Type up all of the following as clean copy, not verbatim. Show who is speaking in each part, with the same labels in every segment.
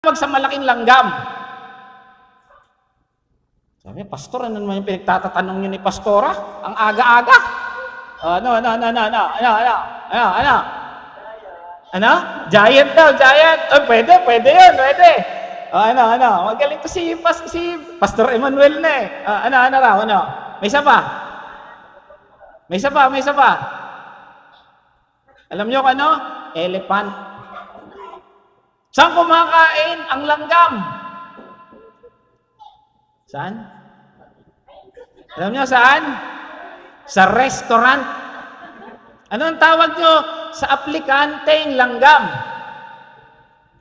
Speaker 1: sa malaking langgam. Sabi, Pastor, ano naman yung pinagtatatanong nyo ni Pastora? Ang aga-aga. Ano? Giant daw, giant. Oh, pwede yun, pwede. Magaling to si Pastor Emmanuel na eh. Ano raw? May isa pa. Alam nyo ano? Elephant. Saan kumakain ang langgam? Saan? Alam nyo saan? Sa restaurant. Ano ang tawag nyo sa aplikanteng langgam?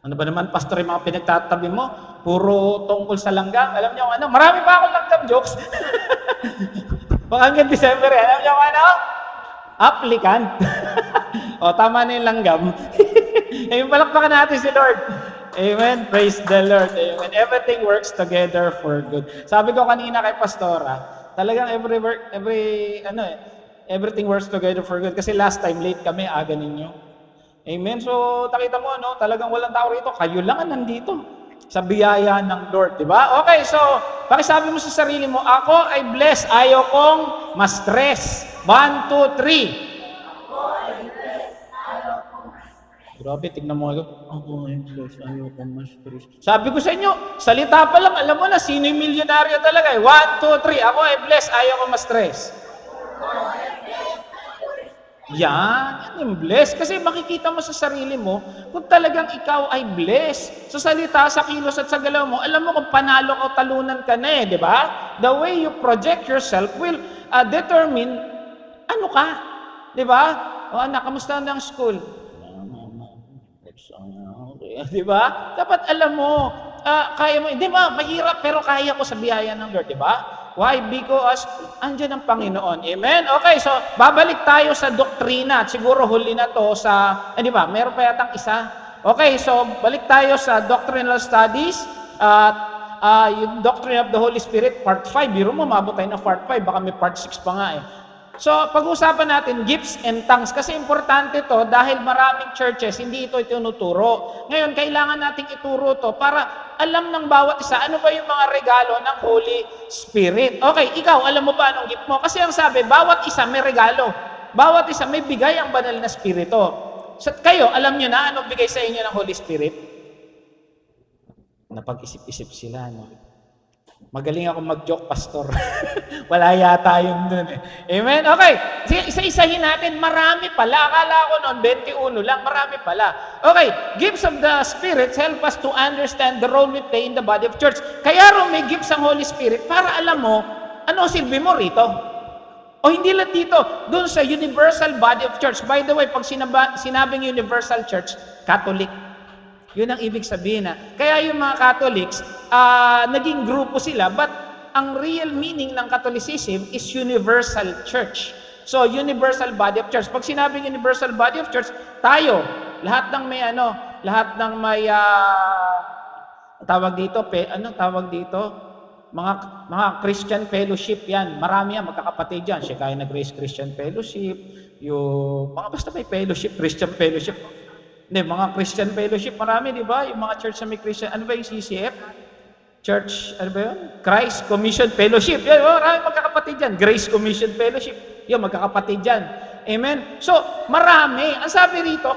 Speaker 1: Ano ba naman, Pastor, yung mga pinagtatabi mo? Puro tungkol sa langgam. Alam nyo ano? Marami pa akong langgam jokes. Baka hanggang December, alam nyo ano? Applicant. O, tama na yung langgam. Ayun, palakpakan natin si Lord. Amen. Praise the Lord. Amen. Everything works together for good. Sabi ko kanina kay Pastora, talagang everything works together for good. Kasi last time, late kami, aga ninyo. Amen. So, nakita mo, no? Talagang walang tao rito. Kayo lang ang nandito. Sa biyaya ng Lord, di ba? Okay, so, pakisabi mo sa sarili mo, ako ay blessed. Ayaw kong ma-stress. 1, 2, 3. Grabe, tignan mo ako. Ako ay blessed. Ayaw kong ma-stress. Sabi ko sa inyo, salita pa lang, alam mo na, sino yung milyonaryo talaga eh. 1, 2, 3. Ako ay blessed. Ayaw kong ma-stress. Yan yung blessed. Kasi makikita mo sa sarili mo, kung talagang ikaw ay blessed. Sa salita, sa kilos at sa galaw mo, alam mo kung panalo o talunan ka na eh, di ba? The way you project yourself will determine ano ka. Di ba? O anak, kamusta na ang school? Di ba? Dapat alam mo, kaya mo, di ba? Mahirap pero kaya ko sa biyaya ng Lord, di ba? Why? Because andyan ang Panginoon. Amen? Okay, so babalik tayo sa doktrina. At siguro huli na to sa, di ba? Meron pa yatang isa. Okay, so balik tayo sa doctrinal studies. Yung Doctrine of the Holy Spirit, part 5. Biro mo, mabot tayo na part 5. Baka may part 6 pa nga eh. So, pag-usapan natin, gifts and tongues. Kasi importante to dahil maraming churches, hindi ito itinuturo. Ngayon, kailangan nating ituro to para alam ng bawat isa, ano ba yung mga regalo ng Holy Spirit. Okay, ikaw, alam mo ba anong gift mo? Kasi ang sabi, bawat isa may regalo. Bawat isa may bigay ang banal na Espiritu. So, kayo, alam nyo na anong bigay sa inyo ng Holy Spirit? Napag-isip-isip sila, no? Magaling ako mag-joke, Pastor. Wala yata yun dun eh. Amen? Okay. Isa-isahin natin. Marami pala. Akala ko noon, 21 lang. Marami pala. Okay. Gifts of the Spirit help us to understand the role we play in the body of church. Kaya rin may gifts ang Holy Spirit para alam mo, ano silbi mo rito? O hindi lang dito. Doon sa universal body of church. By the way, pag sinabing universal church, Catholic. Yun ang ibig sabihin na. Kaya yung mga Catholics, naging grupo sila, but ang real meaning ng Catholicism is universal church. So, universal body of church. Pag sinabing universal body of church, tayo, lahat ng may tawag dito, mga Christian fellowship yan. Marami yan, magkakapatid yan. Siya kaya nag-raise Christian fellowship, yung mga basta may fellowship, Christian fellowship. Hindi, mga Christian fellowship, marami, di ba? Yung mga church na may Christian, ano ba yung CCF? Church, ano ba yun? Christ Commission Fellowship. Yan, marami magkakapatid yan. Grace Commission Fellowship. Yan, magkakapatid yan. Amen? So, marami. Ang sabi rito,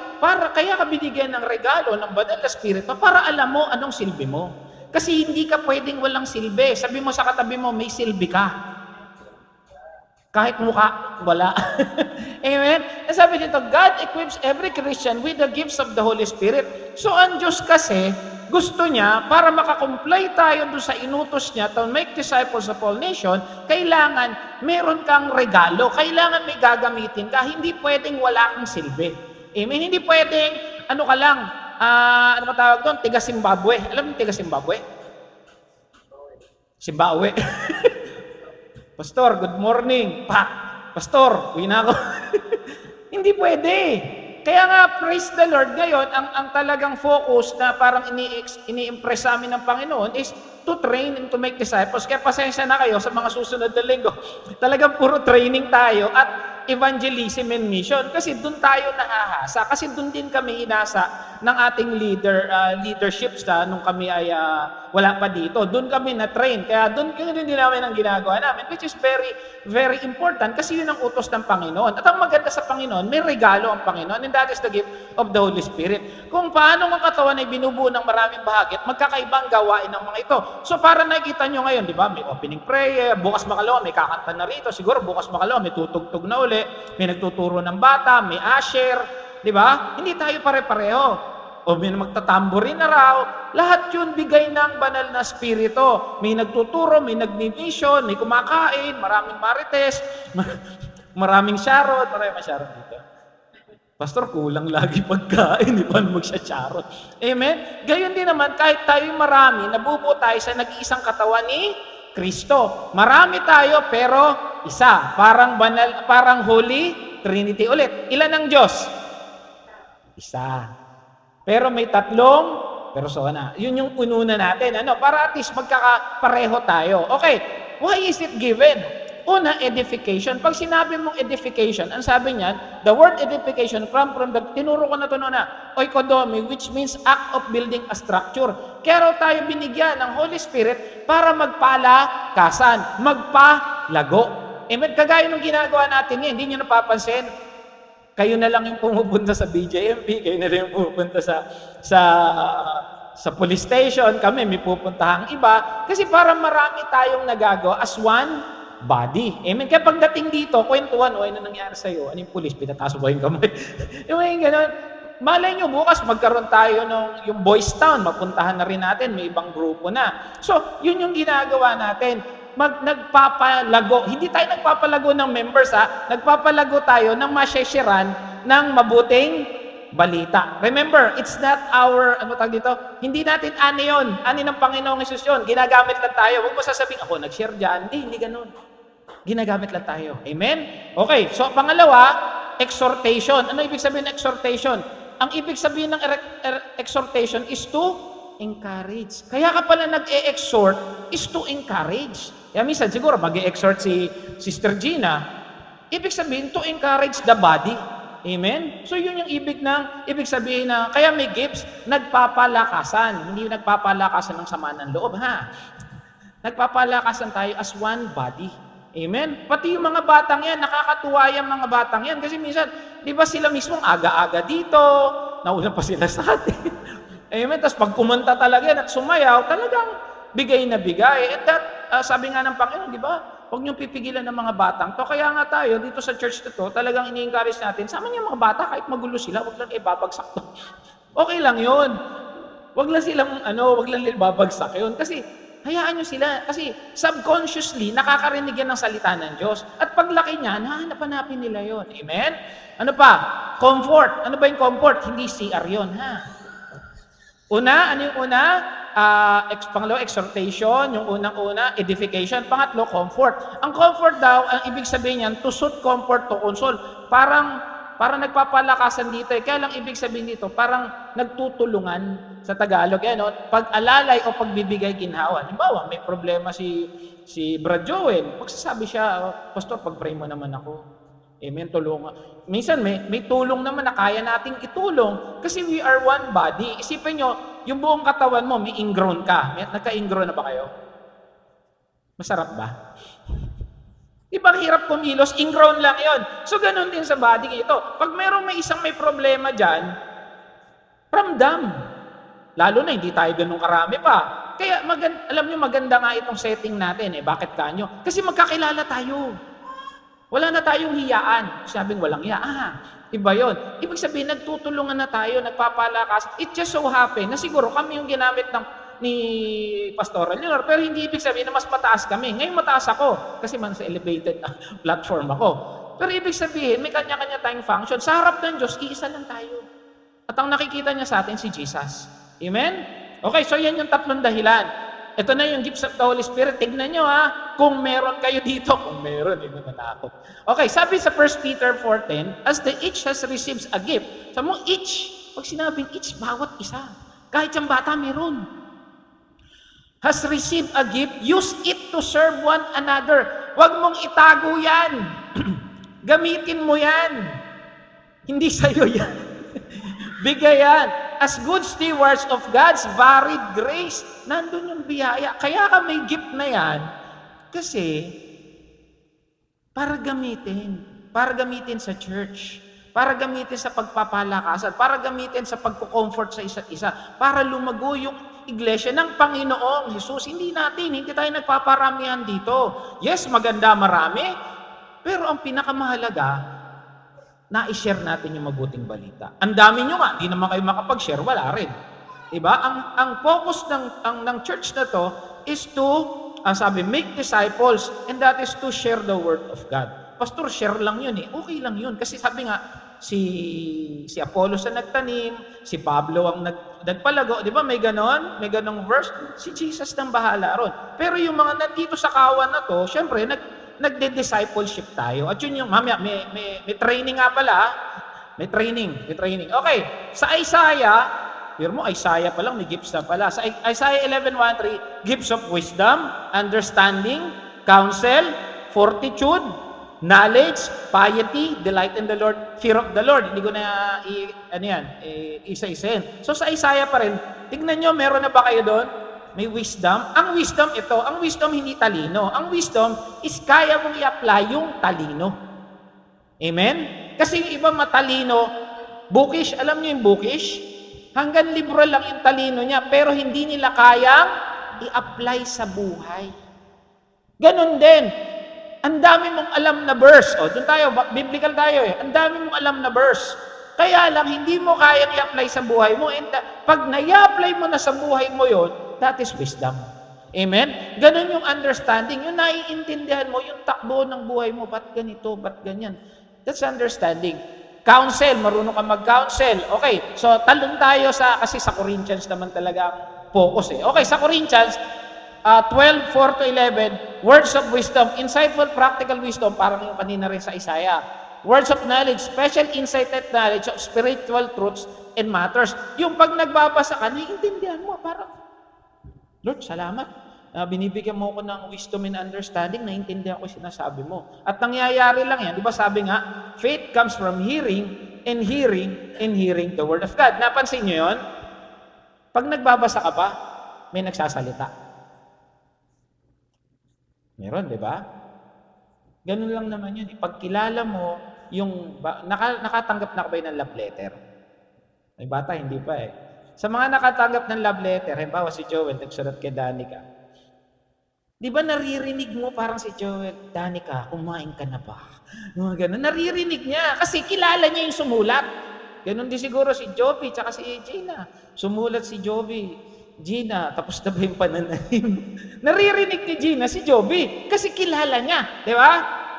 Speaker 1: kaya ka binigyan ng regalo ng banal na Espiritu para alam mo anong silbi mo. Kasi hindi ka pwedeng walang silbi. Sabi mo sa katabi mo, may silbi ka. Kahit mukha, wala. Amen? And sabi dito, God equips every Christian with the gifts of the Holy Spirit. So, ang Diyos kasi, gusto niya, para makakomply tayo doon sa inutos niya to make disciples of all nations, kailangan meron kang regalo. Kailangan may gagamitin ka. Hindi pwedeng wala kang silbi. Amen? Hindi pwedeng, ano ka lang, ano ba tawag doon? Tiga Zimbabwe. Alam mo tiga Zimbabwe? Zimbabwe. Pastor, good morning. Pastor, uwi na ako. Hindi pwede. Kaya nga, praise the Lord, ngayon, ang talagang focus na parang ini-impress sa amin ng Panginoon is to train and to make disciples. Kaya pasensya na kayo sa mga susunod na linggo. Talagang puro training tayo at evangelism and mission. Kasi doon tayo nahahasa. Kasi doon din kami inasa ng ating leadership nung kami ay wala pa dito. Doon kami na-train. Kaya doon din namin ang ginagawa namin, which is very, very important kasi yun ang utos ng Panginoon. At ang maganda sa Panginoon, may regalo ang Panginoon, and that is the gift of the Holy Spirit. Kung paano ang katawan ay binubuo ng maraming bahagi at magkakaibang gawain ng mga ito. So para nakikita nyo ngayon, di ba, may opening prayer, bukas makalawa, may kakanta na rito, siguro bukas makalawa, may tutugtog na uli, may nagtuturo ng bata, may usher, di ba? Hindi tayo pare-pareho. O may magtatamborin na raw, lahat yun bigay ng banal na spirito. May nagtuturo, may nagmi-mission, may kumakain, maraming marites, maraming Sharon, maraming Sharon dito. Pastor, kulang lagi pagkain, di ba magsya-Sharon? Amen? Gayon din naman, kahit tayo marami, nabubuo tayo sa nag-iisang katawan ni Kristo. Marami tayo, pero isa. Parang banal, parang Holy Trinity ulit. Ilan ang Diyos? Isa. Pero may tatlong persona. Yun yung ununa natin. Para at least magkakapareho tayo. Okay, why is it given? Una, edification. Pag sinabi mong edification, ang sabi niyan, the word edification come from the, tinuro ko na ito na, oikodomi, which means act of building a structure. Kaya raw tayo binigyan ng Holy Spirit para magpalakasan, magpalago. Kagaya ng ginagawa natin yan, hindi nyo napapansin. Kayo na lang yung pumupunta sa BJMP, kayo na lang yung pumupunta sa police station, kami may pupuntahang iba, kasi para marami tayong nagagawa as one body. Amen? Kaya pagdating dito, kwentuhan, ano nangyari sa'yo? Ano yung police? Pinataas mo yung kamay? Yung ganun. Malay nyo, bukas magkaroon tayo ng yung Boys Town, mapuntahan na rin natin, may ibang grupo na. So, yun yung ginagawa natin. Nagpapalago. Hindi tayo nagpapalago ng members, nagpapalago tayo ng masyeshiran ng mabuting balita. Remember, it's not our, hindi natin ani yun. Ani ng Panginoong Hesus yun. Ginagamit lang tayo. Huwag mo sasabihin, ako nag-share dyan. Hindi ganun. Ginagamit lang tayo. Amen? Okay, so pangalawa, exhortation. Ano ibig sabihin ng exhortation? Ang ibig sabihin ng exhortation is to encourage. Kaya ka pala nag-e-exhort is to encourage. Kaya minsan siguro mag-e-exhort si Sister Gina, ibig sabihin to encourage the body. Amen? So yun yung ibig sabihin na, kaya may gifts, nagpapalakasan. Hindi nagpapalakasan ng sama ng loob, Nagpapalakasan tayo as one body. Amen? Pati yung mga batang yan, nakakatuwa yung mga batang yan. Kasi minsan, di ba sila mismo aga-aga dito, nauna pa sila sa atin. Amen? Tapos pag kumanta talaga yan at sumayaw, talagang bigay na bigay. And that, sabi nga ng Panginoon, di ba? Huwag niyong pipigilan ng mga batang to. Kaya nga tayo, dito sa church na to, talagang ini-encourage natin, sama niyo mga bata, kahit magulo sila, huwag lang ibabagsak to. Okay lang yun. Huwag lang silang, huwag lang ibabagsak yun. Kasi, hayaan niyo sila. Kasi, subconsciously, nakakarinig yan ng salita ng Diyos. At paglaki niyan, hanap-hanapin nila yun. Amen? Ano pa? Comfort. Ano ba yung comfort? Hindi CR yun, Una, ano yung una? Pangalawa, exhortation. Yung unang-una, edification. Pangatlo, comfort. Ang comfort daw, ang ibig sabihin niyan, to soothe, comfort, to console. Parang nagpapalakasan dito. Kaya lang ibig sabihin dito, parang nagtutulungan sa Tagalog. Pag-alalay o pagbibigay ginhawa. Halimbawa, may problema si Brad Joel. Magsasabi siya, Pastor, pag-pray mo naman ako. Amen, tulungan. Minsan may tulong naman na kaya nating itulong kasi we are one body. Isipin nyo, yung buong katawan mo, may ingrown ka. Nagka-ingrown na ba kayo? Masarap ba? Ibang hirap kumilos, ingrown lang yon. So, ganun din sa body ito. Pag may isang may problema dyan, ramdam. Lalo na, hindi tayo ganun karami pa. Kaya, alam nyo, maganda nga itong setting natin. Bakit kanyo? Kasi magkakilala tayo. Wala na tayong hiyaan. Sabing walang hiya. Iba yon. Ibig sabihin, nagtutulungan na tayo, nagpapalakas. It just so happen na siguro kami yung ginamit ni Pastor Leonor, pero hindi ibig sabihin na mas mataas kami. Ngayon mataas ako, kasi man sa elevated platform ako. Pero ibig sabihin, may kanya-kanya tayong function. Sa harap ng Diyos, iisa lang tayo. At ang nakikita niya sa atin, si Jesus. Amen? Okay, so yan yung tatlong dahilan. Ito na yung gifts of the Holy Spirit. Tignan nyo kung meron kayo dito. Kung meron, hindi natakot. Okay, sabi sa 1 Peter 4:10, as the each has received a gift. Sabi mo, each. Pag sinabing each, bawat isa. Kahit yung bata, meron. Has received a gift, use it to serve one another. Huwag mong itago yan. Gamitin mo yan. Hindi sa'yo yan. Bigay yan. as good stewards of God's varied grace, nandun yung biyaya. Kaya ka may gift na yan, kasi para gamitin sa church, para gamitin sa pagpapalakasan, para gamitin sa pagko-comfort sa isa't isa, para lumago yung iglesia ng Panginoong Hesus. Hindi tayo nagpaparamihan dito. Yes, maganda marami, pero ang pinakamahalaga, na-share natin yung mabuting balita. Ang dami nyo nga, di naman kayo makapag-share, wala rin. Diba? Ang focus ng church na to is to, sabi, make disciples, and that is to share the word of God. Pastor, share lang yun eh. Okay lang yun. Kasi sabi nga, si Apollos ang nagtanim, si Pablo ang nagpalago. Di ba may ganon? May ganong verse. Si Jesus nang bahala ron. Pero yung mga nandito sa kawan na to, syempre, nagde-discipleship tayo. At yun yung, mamaya, may training nga pala. May training. Okay. Sa Isaiah, pero mo, Isaiah pa lang, may gifts na pala. Sa Isaiah 11:1-3, gifts of wisdom, understanding, counsel, fortitude, knowledge, piety, delight in the Lord, fear of the Lord. Hindi ko na isa-isahin. So sa Isaiah pa rin, tignan nyo, meron na ba kayo doon? May wisdom. Ang wisdom hindi talino. Ang wisdom is kaya mong i-apply yung talino. Amen? Kasi yung iba matalino, bookish, alam nyo yung bookish? Hanggang libro lang yung talino niya, pero hindi nila kayang i-apply sa buhay. Ganon din. Ang dami mong alam na verse. Doon tayo, biblical tayo eh. Ang dami mong alam na verse. Kaya lang, hindi mo kayang i-apply sa buhay mo. And pag na-i-apply mo na sa buhay mo yon, that is wisdom. Amen? Ganon yung understanding. Yung naiintindihan mo, yung takbo ng buhay mo, ba't ganito, ba't ganyan. That's understanding. Counsel, marunong ka mag-counsel. Okay, so talon tayo kasi sa Corinthians naman talaga ang focus eh. Okay, sa Corinthians, 12:4-11, words of wisdom, insightful, practical wisdom, parang yung kanina rin sa Isaiah. Words of knowledge, special insight and knowledge of spiritual truths and matters. Yung pag nagbabasa ka, naiintindihan mo, parang, Lord, salamat. Binibigyan mo ko ng wisdom and understanding, naiintindihan ko yung sinasabi mo. At nangyayari lang yan, di ba sabi nga, faith comes from hearing, and hearing the word of God. Napansin nyo yun? Pag nagbabasa ka pa, may nagsasalita. Meron, di ba? Ganun lang naman yun. Pag kilala mo, nakatanggap na ka ba ng love letter? May bata, hindi pa eh. Sa mga nakatanggap ng love letter, halimbawa si Joel, nagsulat kay Danica. Di ba naririnig mo parang si Joel, Danica, kumain ka na ba? Mga ganun. Naririnig niya kasi kilala niya yung sumulat. Ganun din siguro si Joby, tsaka si Gina. Sumulat si Joby. Gina, tapos na ba yung panananim? Naririnig ni Gina si Joby kasi kilala niya, di ba?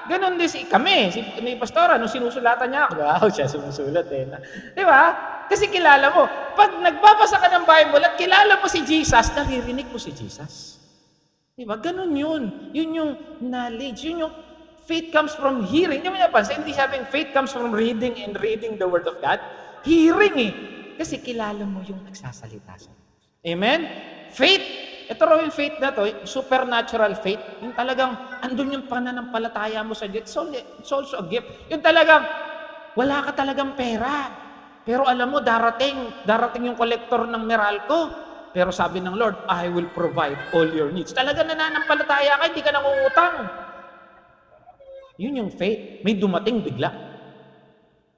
Speaker 1: Ganon din kami, ni Pastora, nung sinusulatan niya ako, wow, siya sumusulat eh. Di ba? Kasi kilala mo. Pag nagbabasa ka ng Bible at kilala mo si Jesus, naririnig mo si Jesus. Di ba? Ganon yun. Yun yung knowledge. Yun yung faith comes from hearing. Hindi mo napansin, hindi sabing faith comes from reading and reading the Word of God. Hearing eh. Kasi kilala mo yung nagsasalita sa'yo. Amen? Faith, ito raw yung faith na to, supernatural faith, yung talagang, andun yung pananampalataya mo sa Diyos, it's also a gift. Yung talagang, wala ka talagang pera, pero alam mo, darating yung kolektor ng Meralco, pero sabi ng Lord, I will provide all your needs. Talagang nananampalataya ka, hindi ka nangungutang. Yun yung faith, may dumating bigla.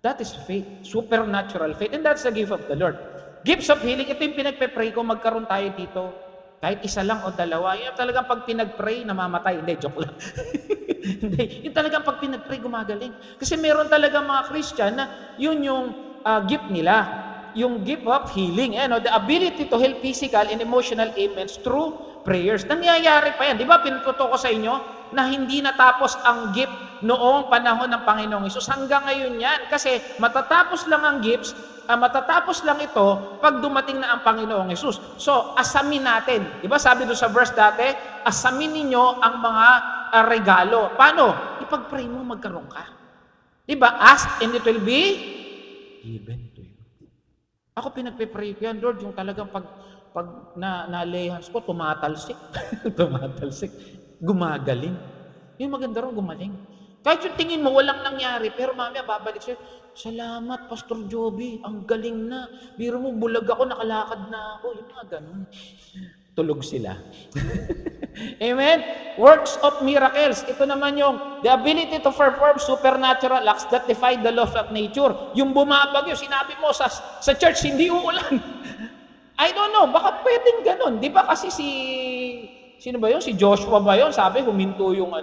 Speaker 1: That is faith, supernatural faith, and that's the gift of the Lord. Gifts of healing, ito yung pinagpe-pray ko, magkaroon tayo dito. Kahit isa lang o dalawa. Yung talagang pag pinag-pray, namamatay. Hindi, joke lang. Hindi. Yung talagang pag pinag-pray, gumagaling. Kasi meron talaga mga Christian na yun yung gift nila. Yung gift of healing. The ability to heal physical and emotional ailments through prayers. Nangyayari pa yan. Di ba, pinututo ko sa inyo na hindi natapos ang gift noong panahon ng Panginoong Hesus. Hanggang ngayon yan. Kasi matatapos lang ang gifts, matatapos lang ito pag dumating na ang Panginoong Hesus. So, asamin natin. Di ba sabi doon sa verse dati, asamin ninyo ang mga regalo. Paano? Ipag-pray mo, magkaroon ka. Di ba? Ask and it will be given to you. Ako pinagpe-pray ko yan, Lord, yung talagang pag na-lay hands ko, tumatalsik. Tumatalsik. Gumagaling. Yung maganda rin gumaling. Kahit yung tingin mo walang nangyari, pero mamaya babalik sa'yo, salamat, Pastor Joby, ang galing na. Biro mo, bulag ako, nakalakad na ako. Yung mga ganun. Tulog sila. Amen? Works of miracles. Ito naman yung the ability to perform supernatural acts that defy the laws of nature. Yung bumabagyo, sinabi mo sa church, hindi uulan. I don't know, baka pwedeng ganun. Di ba kasi sino ba yun? Si Joshua ba yun? Sabi, huminto yung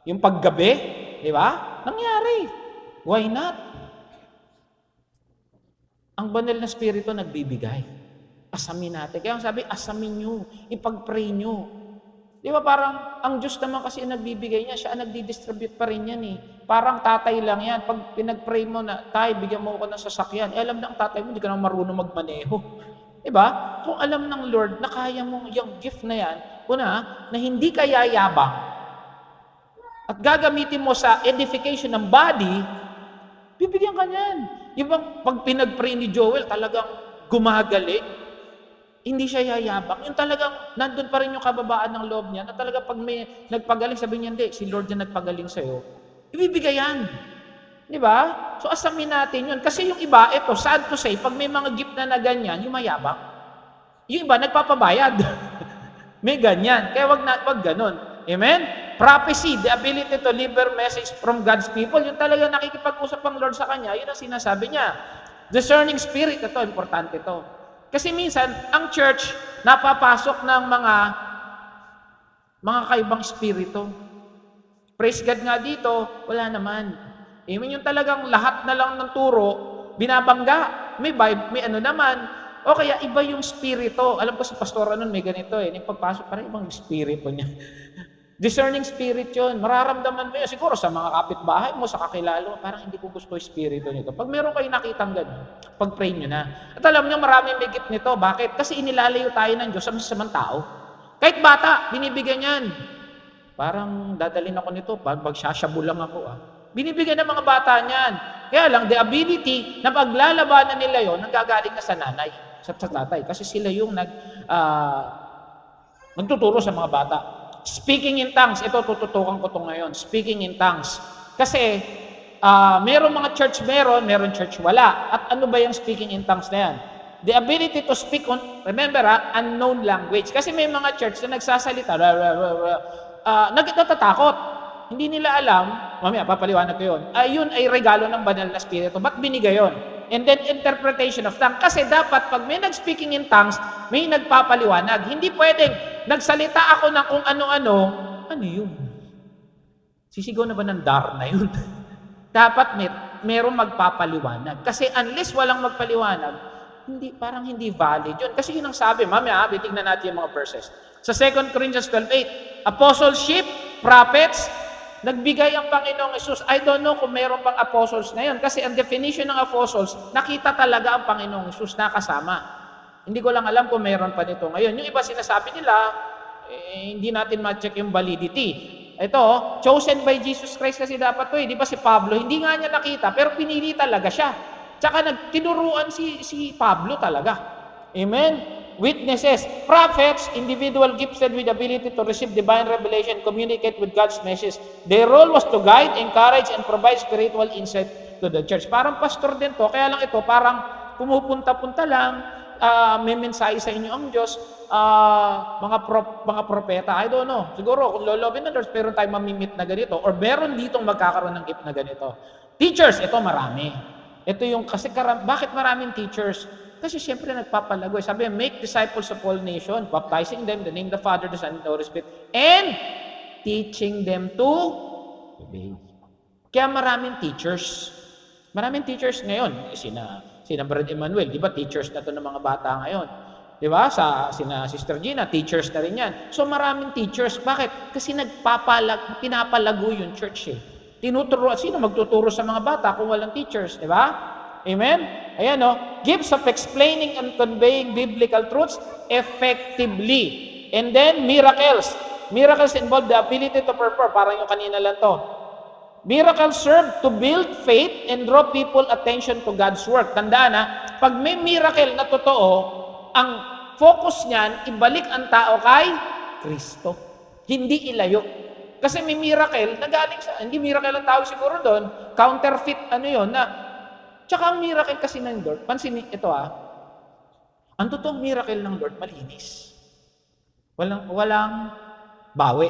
Speaker 1: yung paggabi. Di ba? Nangyari. Why not? Ang banal na spirito nagbibigay. Asamin natin. Kaya sabi, asamin nyo. Ipag-pray nyo. Di ba parang, ang Diyos naman kasi nagbibigay niya, siya ang nagdi-distribute pa rin yan eh. Parang tatay lang yan. Pag pinag-pray mo na, tay, bigyan mo ako ng sasakyan. Alam ng tatay mo, hindi ka naman marunong magmaneho. Diba? Kung alam ng Lord na kaya mo yung gift na yan, una, na hindi ka yayabang at gagamitin mo sa edification ng body, bibigyan ka niyan. Yung pag pinag-pray ni Joel, talagang gumagaling, hindi siya yayabang. Yung talagang nandun pa rin yung kababaan ng loob niya, na talaga pag may nagpagaling, sabi niya, hindi, si Lord na nagpagaling sa'yo, ibibigay yan. Di ba? So asamin natin yun. Kasi yung iba, ito, sad to say, pag may mga gift na ganyan, yung mayabang. Yung iba, nagpapabayad. May ganyan. Kaya wag ganun. Amen? Prophecy, the ability to deliver message from God's people, yung talaga nakikipag-usap ang Lord sa kanya, yun ang sinasabi niya. Discerning spirit, ito, importante ito. Kasi minsan, ang church, napapasok ng mga kaibang spirito. Praise God nga dito, wala naman. Amen, yung talagang lahat na lang ng turo, binabangga. May vibe, may ano naman. O kaya iba yung spirito. Alam ko sa pastora nun may ganito eh. Yung pagpasok, parang ibang spirito niya. Discerning spirit yun. Mararamdaman mo yun. Siguro sa mga kapitbahay mo, sa kakilala mo, parang hindi ko gusto yung spirito nito. Pag meron kayo nakitang gano'n, pag-pray nyo na. At alam nyo, maraming may gift nito. Bakit? Kasi inilalayo tayo ng Diyos sa masasamang tao. Kahit bata, binibigyan yan. Parang dadalhin ako nito, magsasyabu lang ako Binibigyan ng mga bata niyan. Kaya lang, the ability na paglalabanan nila yon nanggagaling na sa nanay, sa tatay. Kasi sila yung nagtuturo sa mga bata. Speaking in tongues, ito tututukan ko ito ngayon. Speaking in tongues. Kasi, meron mga church meron church wala. At ano ba yung speaking in tongues na yan? The ability to speak on, remember unknown language. Kasi may mga church na nagsasalita, natatakot. Hindi nila alam, mamaya papaliwanag ko yun, yun ay regalo ng banal na spirito. Ba't binigay yun? And then interpretation of tongue. Kasi dapat pag may nag-speaking in tongues, may nagpapaliwanag. Hindi pwedeng nagsalita ako ng kung ano-ano, ano yun? Sisigaw na ba ng dar na yun? Dapat merong magpapaliwanag. Kasi unless walang magpaliwanag, parang hindi valid yun. Kasi yun ang sabi, mamaya titignan natin yung mga verses. Sa 2 Corinthians 12:8, apostleship, prophets, nagbigay ang Panginoong Hesus. I don't know kung mayroon pang apostles na yun. Kasi ang definition ng apostles, nakita talaga ang Panginoong Hesus nakasama. Hindi ko lang alam kung mayroon pa nito ngayon. Yung iba sinasabi nila, hindi natin ma-check yung validity. Ito, chosen by Jesus Christ kasi dapat to Di ba si Pablo, hindi nga niya nakita, pero pinili talaga siya. Tsaka nagtinuruan si Pablo talaga. Amen? Witnesses, prophets, individual gifted with ability to receive divine revelation, communicate with God's message. Their role was to guide, encourage, and provide spiritual insight to the church. Parang pastor din to, kaya lang ito, parang pumupunta-punta lang, may mensahe sa inyo ang Diyos, mga propeta, I don't know. Siguro, kung lolobin ng Lord, meron tayong mamimit na ganito, or meron ditong magkakaroon ng gift na ganito. Teachers, ito marami. Ito yung, kasi bakit maraming teachers? Kasi siyempre nagpapalago. Sabi, make disciples of all nations, baptizing them in the name of the Father, the Son, and the Holy Spirit, and teaching them to obey. Kaya maraming teachers. Maraming teachers ngayon. Sina Brad Emmanuel, di ba teachers na to ng mga bata ngayon? Di ba? Sina Sister Gina, teachers na rin yan. So maraming teachers. Bakit? Kasi pinapalago yung church Tinuturo. Sino magtuturo sa mga bata kung walang teachers? Di ba? Amen? Ayan gifts of explaining and conveying biblical truths effectively. And then, miracles. Miracles involve the ability to perform. Parang yung kanina lang to. Miracles serve to build faith and draw people attention to God's work. Tandaan pag may miracle na totoo, ang focus niyan, ibalik ang tao kay Kristo. Hindi ilayo. Kasi may miracle na galing sa, hindi miracle ang tawag siguro doon, counterfeit ano yun, na, tsaka ang miracle kasi ng Lord, pansinin, ito ang totoong miracle ng Lord, malinis. Walang bawi.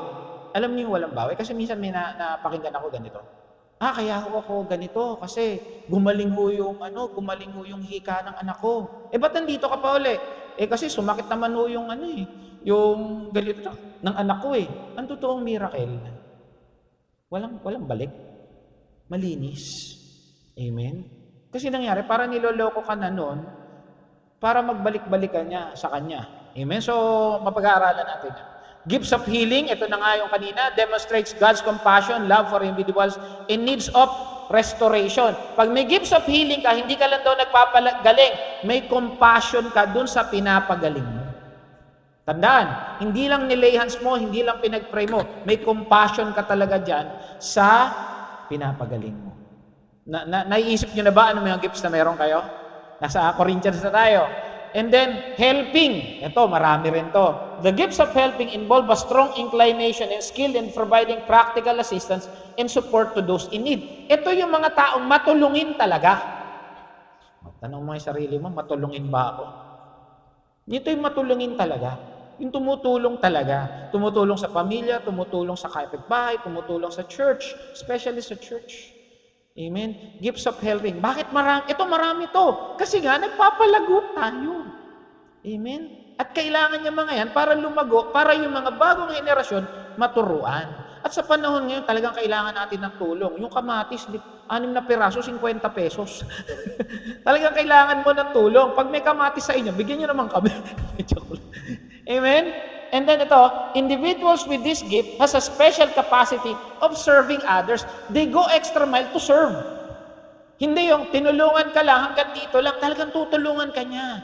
Speaker 1: Alam niyo yung walang bawi? Kasi minsan may napakinggan ako ganito. Kaya ako ganito kasi gumaling ho yung hika ng anak ko. Ba't nandito ka pa uli? Kasi sumakit naman ho yung yung ganito ng anak ko Ang totoong miracle, walang balik. Malinis. Amen? Kasi nangyari, para niloloko ka na noon, para magbalik-balikan niya sa kanya. Amen? So, mapag-aaralan natin yan. Gifts of healing, ito na nga yung kanina, demonstrates God's compassion, love for individuals in needs of restoration. Pag may gifts of healing ka, hindi ka lang daw nagpapagaling, may compassion ka dun sa pinapagaling mo. Tandaan, hindi lang nilay hands mo, hindi lang pinag-pray mo, may compassion ka talaga dyan sa pinapagaling mo. Naiisip nyo na ba ano yung gifts na meron kayo? Nasa Corinthians na tayo. And then, helping. Ito, marami rin to. The gifts of helping involve a strong inclination and skill in providing practical assistance and support to those in need. Ito yung mga taong matulungin talaga. Tanong mo yung sarili mo, matulungin ba ako? Ito yung matulungin talaga. Yung tumutulong talaga. Tumutulong sa pamilya, tumutulong sa kapitbahay, tumutulong sa church, especially sa church. Amen? Gifts of helping. Bakit marami? Ito marami to. Kasi nga, nagpapalago tayo. Amen? At kailangan niya mga yan para lumago, para yung mga bagong henerasyon maturuan. At sa panahon ngayon, talagang kailangan natin ng tulong. Yung kamatis, 6 na piraso, 50 pesos. Talagang kailangan mo ng tulong. Pag may kamatis sa inyo, bigyan niyo naman kami. Amen? And then ito, individuals with this gift has a special capacity of serving others. They go extra mile to serve. Hindi yung tinulungan ka lang, hanggang dito lang, talagang tutulungan ka niya.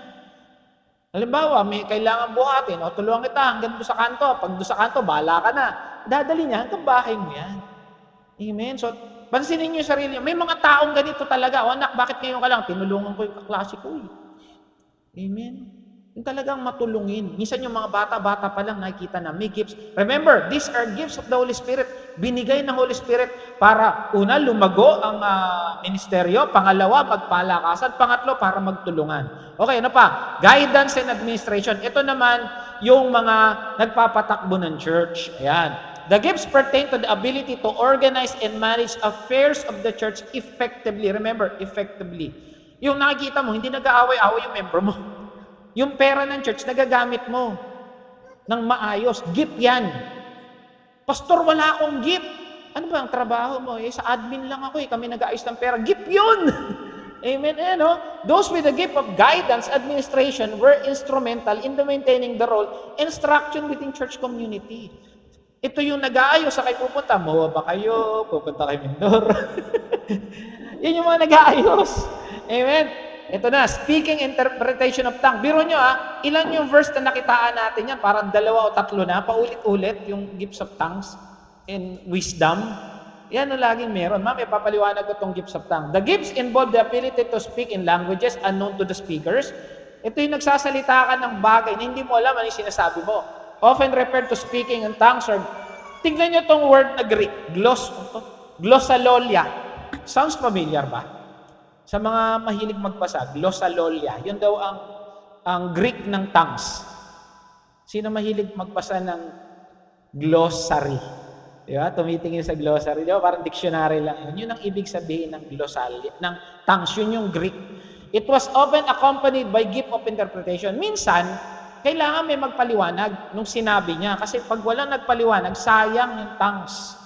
Speaker 1: Halimbawa, may kailangan buhatin, tulungan kita hanggang doon sa kanto. Pag doon sa kanto, bahala ka na. Dadali niya hanggang bahay mo yan. Amen? So, pansinin niyo yung sarili niyo. May mga taong ganito talaga. Anak, bakit ngayon ka lang? Tinulungan ko yung kaklase ko Amen? Yung talagang matulungin. Minsan yung mga bata pa lang nakikita na may gifts. Remember, these are gifts of the Holy Spirit. Binigay ng Holy Spirit para una, lumago ang ministeryo. Pangalawa, magpalakasan. Pangatlo, para magtulungan. Okay, ano pa? Guidance and administration. Ito naman yung mga nagpapatakbo ng church. Ayan. The gifts pertain to the ability to organize and manage affairs of the church effectively. Remember, effectively. Yung nakikita mo, hindi nag-aaway-away yung member mo. Yung pera ng church, nagagamit mo ng maayos. Gift yan. Pastor, wala akong gift. Ano ba ang trabaho mo? Sa admin lang ako kami nag-aayos ng pera. Gift yun! Amen? Those with the gift of guidance, administration, were instrumental in the maintaining the role and structure within church community. Ito yung nag-aayos sa kayo pupunta. Mawa ba kayo? Pupunta kayo Mindoro. Yun yung mga nag-aayos. Amen? Ito na, speaking interpretation of tongue. Biro nyo ilan yung verse na nakitaan natin yan? Parang 2 o 3 na, paulit-ulit yung gifts of tongues and wisdom. Yan ang laging meron. May papaliwanag ko itong gifts of tongue. The gifts involve the ability to speak in languages unknown to the speakers. Ito yung nagsasalita ka ng bagay na hindi mo alam ano yung sinasabi mo. Often referred to speaking in tongues or tignan nyo itong word na Greek, glossolalia. Sounds familiar ba? Sa mga mahilig magbasa, glossolalia. Yun daw ang Greek ng tongues. Sino mahilig magbasa ng glossary? Diba? Tumitingin sa glossary. Diba? Parang dictionary lang yun. Yun ang ibig sabihin ng glossolalia, ng tongues. Yun yung Greek. It was often accompanied by gift of interpretation. Minsan, kailangan may magpaliwanag nung sinabi niya. Kasi pag walang nagpaliwanag, sayang yung tongues.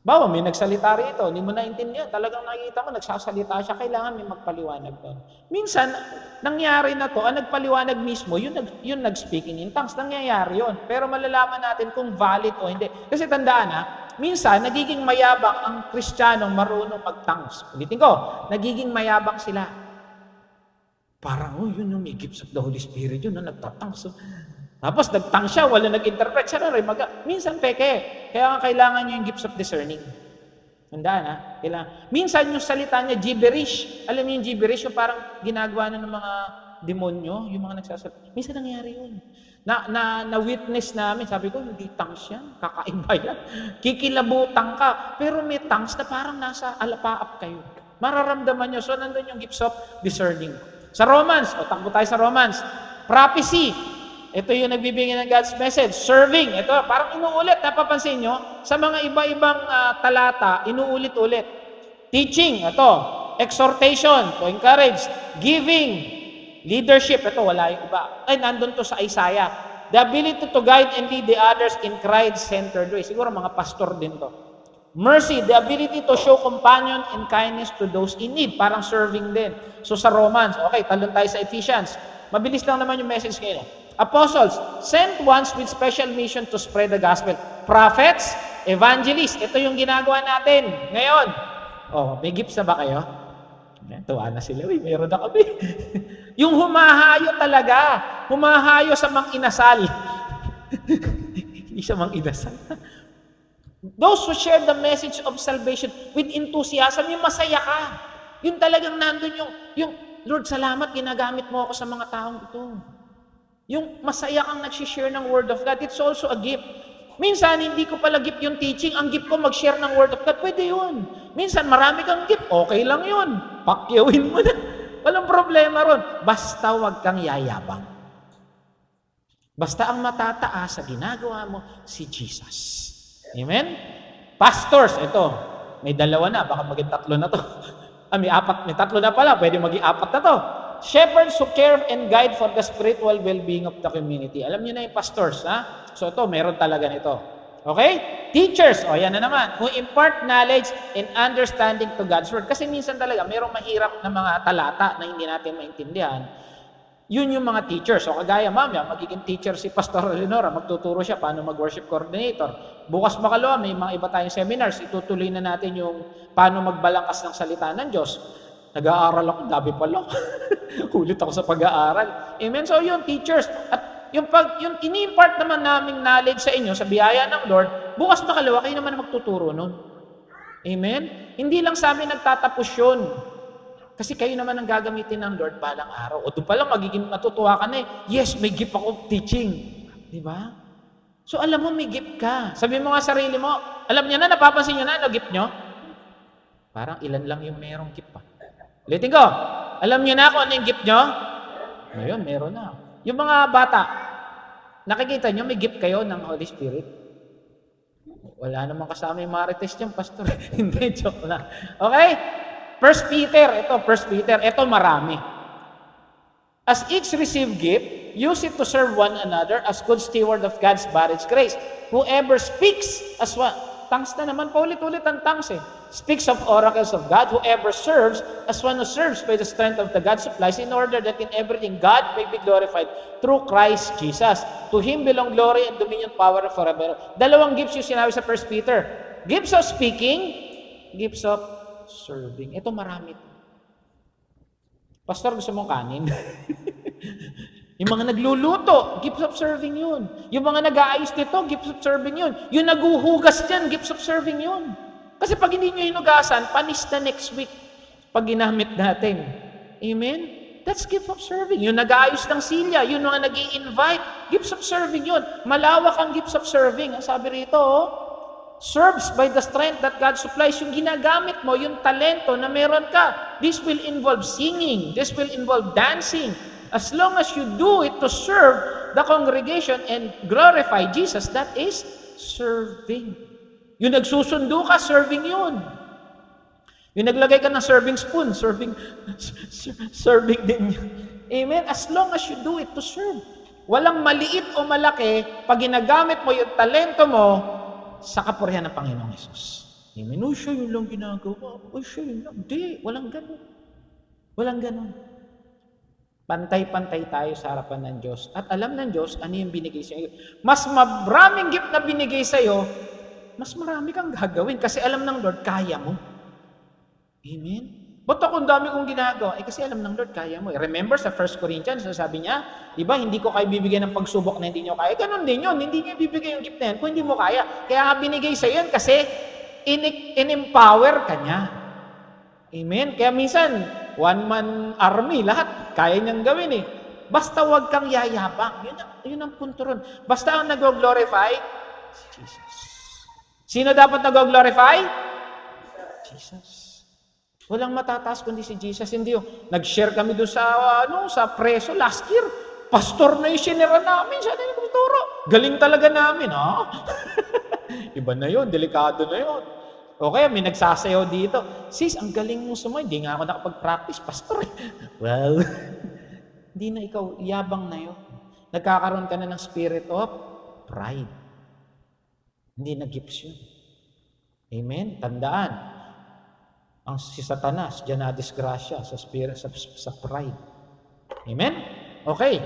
Speaker 1: Bawa, may nagsalita rito, hindi mo naintindihan. Talagang nakikita mo, nagsasalita siya, kailangan may magpaliwanag doon. Minsan, nangyari na to, ang nagpaliwanag mismo, yun nag-speaking in tongues, nangyayari yun. Pero malalaman natin kung valid o hindi. Kasi tandaan minsan, nagiging mayabang ang Kristiyanong marunong mag-tongues. Ulitin ko, nagiging mayabang sila. Parang, yun yung may gifts of the Holy Spirit, yun, nagtatangs. Tapos nagtang siya, wala nag-interpret siya na rin. Minsan peke. Kaya nga kailangan nyo yung gifts of discerning. Tandaan kailangan. Minsan yung salita niya, gibberish. Alam niyo yung gibberish, yung parang ginagawa na ng mga demonyo, yung mga nagsasalita. Minsan nangyari yun. Na-witness namin, sabi ko, hindi tongues yan, kakaiba yan. Kikilabutan ka, pero may tongues na parang nasa alapaap kayo. Mararamdaman nyo. So, nandun yung gifts of discerning. Sa Romans, takbo tayo sa Romans. Prophecy. Ito yung nagbibigay ng God's message. Serving. Ito, parang inuulit. Napapansin nyo? Sa mga iba-ibang talata, inuulit-ulit. Teaching. Ito. Exhortation. To encourage. Giving. Leadership. Ito, wala yung iba. Ay, nandun to sa Isaiah. The ability to guide and lead the others in Christ-centered way. Siguro mga pastor din to. Mercy, the ability to show compassion and kindness to those in need. Parang serving din. So sa Romans, okay, talon tayo sa Ephesians. Mabilis lang naman yung message ngayon. Apostles, sent ones with special mission to spread the gospel. Prophets, evangelists, ito yung ginagawa natin ngayon. May gifts na ba kayo? Tuwa na sila, meron na kami. Yung humahayo talaga, humahayo sa mang inasal. Hindi siya mang inasal. Those who share the message of salvation with enthusiasm, yung masaya ka. Yung talagang nandun yung Lord, salamat, ginagamit mo ako sa mga taong ito. Yung masaya kang nag-share ng Word of God, it's also a gift. Minsan, hindi ko pala gift yung teaching. Ang gift ko mag-share ng Word of God, pwede yun. Minsan, marami kang gift, okay lang yun. Pakyawin mo na. Walang problema ron. Basta wag kang yayabang. Basta ang matataas sa ginagawa mo, si Jesus. Amen? Pastors, ito. May dalawa na, baka maging tatlo na to. May tatlo na pala, pwede maging apat na to. Shepherds who care and guide for the spiritual well-being of the community. Alam niyo na yung pastors, ha? So ito, meron talaga nito. Okay? Teachers, yan na naman, who impart knowledge and understanding to God's Word. Kasi minsan talaga, merong mahirap na mga talata na hindi natin maintindihan. Yun yung mga teachers. So kagaya mamaya, magiging teacher si Pastor Leonora, magtuturo siya paano mag-worship coordinator. Bukas makalawa, may mga iba tayong seminars, itutuloy na natin yung paano magbalangkas ng salita ng Diyos. Nag-aaral ako, dabi pala. Ulit ako sa pag-aaral. Amen? So yun, teachers. At yung ini-impart naman naming knowledge sa inyo, sa biyaya ng Lord, bukas makalawa, kayo naman magtuturo nun. Amen? Hindi lang sa amin nagtatapos yun. Kasi kayo naman ang gagamitin ng Lord balang araw. O doon pa lang, magiging matutuwa ka na eh. Yes, may gift ako teaching. Di ba? So alam mo, may gift ka. Sabi mo nga sarili mo, alam niyo na, napapansin niyo na, ano gift niyo? Parang ilan lang yung merong gift pa. Ulitin ko, alam niyo na kung ano yung gift niyo? Ngayon, meron na. Yung mga bata, nakikita niyo, may gift kayo ng Holy Spirit. Wala namang kasama yung marites niyan, pastor. Hindi, joke lang. Okay? First Peter, ito marami. As each receive gift, use it to serve one another as good steward of God's varied grace. Whoever speaks as one, tongues na naman, paulit-ulit ang tongues eh. Speaks of oracles of God. Whoever serves as one who serves by the strength of the God supplies, in order that in everything God may be glorified through Christ Jesus. To Him belong glory and dominion, power forever. Dalawang gifts yung sinabi sa 1 Peter. Gifts of speaking, gifts of serving. Ito marami. Pastor, gusto mong kanin? Yung mga nagluluto, gifts of serving yun. Yung mga nag-aayos nito, gifts of serving yun. Yung naguhugas dyan, gifts of serving yun. Kasi pag hindi nyo hinugasan, panis na next week pag ginamit natin. Amen? That's gift of serving. Yung nag-aayos ng silya, yung mga nag-i-invite, gifts of serving yun. Malawak ang gifts of serving. Ang sabi rito, serves by the strength that God supplies. Yung ginagamit mo, yung talento na meron ka. This will involve singing. This will involve dancing. As long as you do it to serve the congregation and glorify Jesus, that is serving. Yung nagsusundo ka, serving yun. Yung naglagay ka ng serving spoon, serving din yun. Amen? As long as you do it to serve. Walang maliit o malaki, pag ginagamit mo yung talento mo, sa kapurihan ng Panginoong Hesus. Amen. Siya yun lang ginagawa. Siya yun lang. Hindi, walang ganun. Walang ganun. Pantay-pantay tayo sa harapan ng Diyos. At alam ng Diyos, ano yung binigay sa iyo. Mas maraming gift na binigay sa iyo, mas marami kang gagawin. Kasi alam ng Lord, kaya mo. Amen. Ba't ako ang dami kong ginagawa? Kasi alam ng Lord, kaya mo. Remember sa 1 Corinthians, sabi niya, di ba, hindi ko kayo bibigyan ng pagsubok na hindi nyo kaya. Ganun din yun. Hindi niya bibigay yung gift na yan kung hindi mo kaya. Kaya nga binigay sa yan kasi in-empower ka niya. Amen? Kaya minsan, one-man army, lahat kaya niyang gawin eh. Basta wag kang yayabang. Yun ang punto ron. Basta ang nag-glorify, si Jesus. Sino dapat nag-glorify? Jesus. Walang matataas kundi si Jesus. Hindi yung nag-share kami doon sa preso last year. Pastor na yung sinira namin. Siya na yung tuturo. Galing talaga namin, ha? Iba na yun. Delikado na yun. Okay, may nagsasayaw dito. Sis, ang galing mo sumayaw. Hindi nga ako nakapag-practice, pastor. Well, hindi na ikaw. Yabang na yun. Nagkakaroon ka na ng spirit of pride. Hindi na gifts yun. Amen? Tandaan. Ang si Satanas, diyan na disgrasya sa spirit, sa pride. Amen? Okay.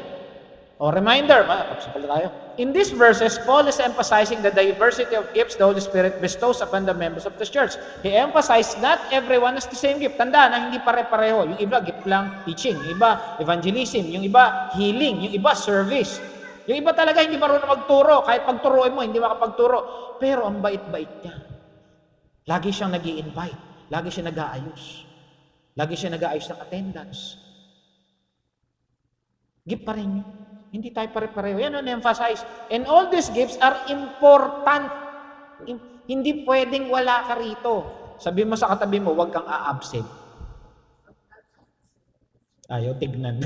Speaker 1: Reminder, tapos pala tayo. In these verses, Paul is emphasizing the diversity of gifts the Holy Spirit bestows upon the members of the church. He emphasized not everyone has the same gift. Tandaan na hindi pare-pareho. Yung iba, gift lang teaching. Yung iba, evangelism. Yung iba, healing. Yung iba, service. Yung iba talaga hindi marunong magturo. Kahit pagturuin mo, hindi makapagturo. Pero ang bait-bait niya. Lagi siyang nag-i-invite. Lagi siya nag-aayos. Lagi siya nag-aayos ng attendance. Gift pa rin yun. Hindi tayo pare-pareho. Yan ang emphasize. And all these gifts are important. Hindi pwedeng wala ka rito. Sabi mo sa katabi mo, huwag kang a-absent. Ayaw, tignan.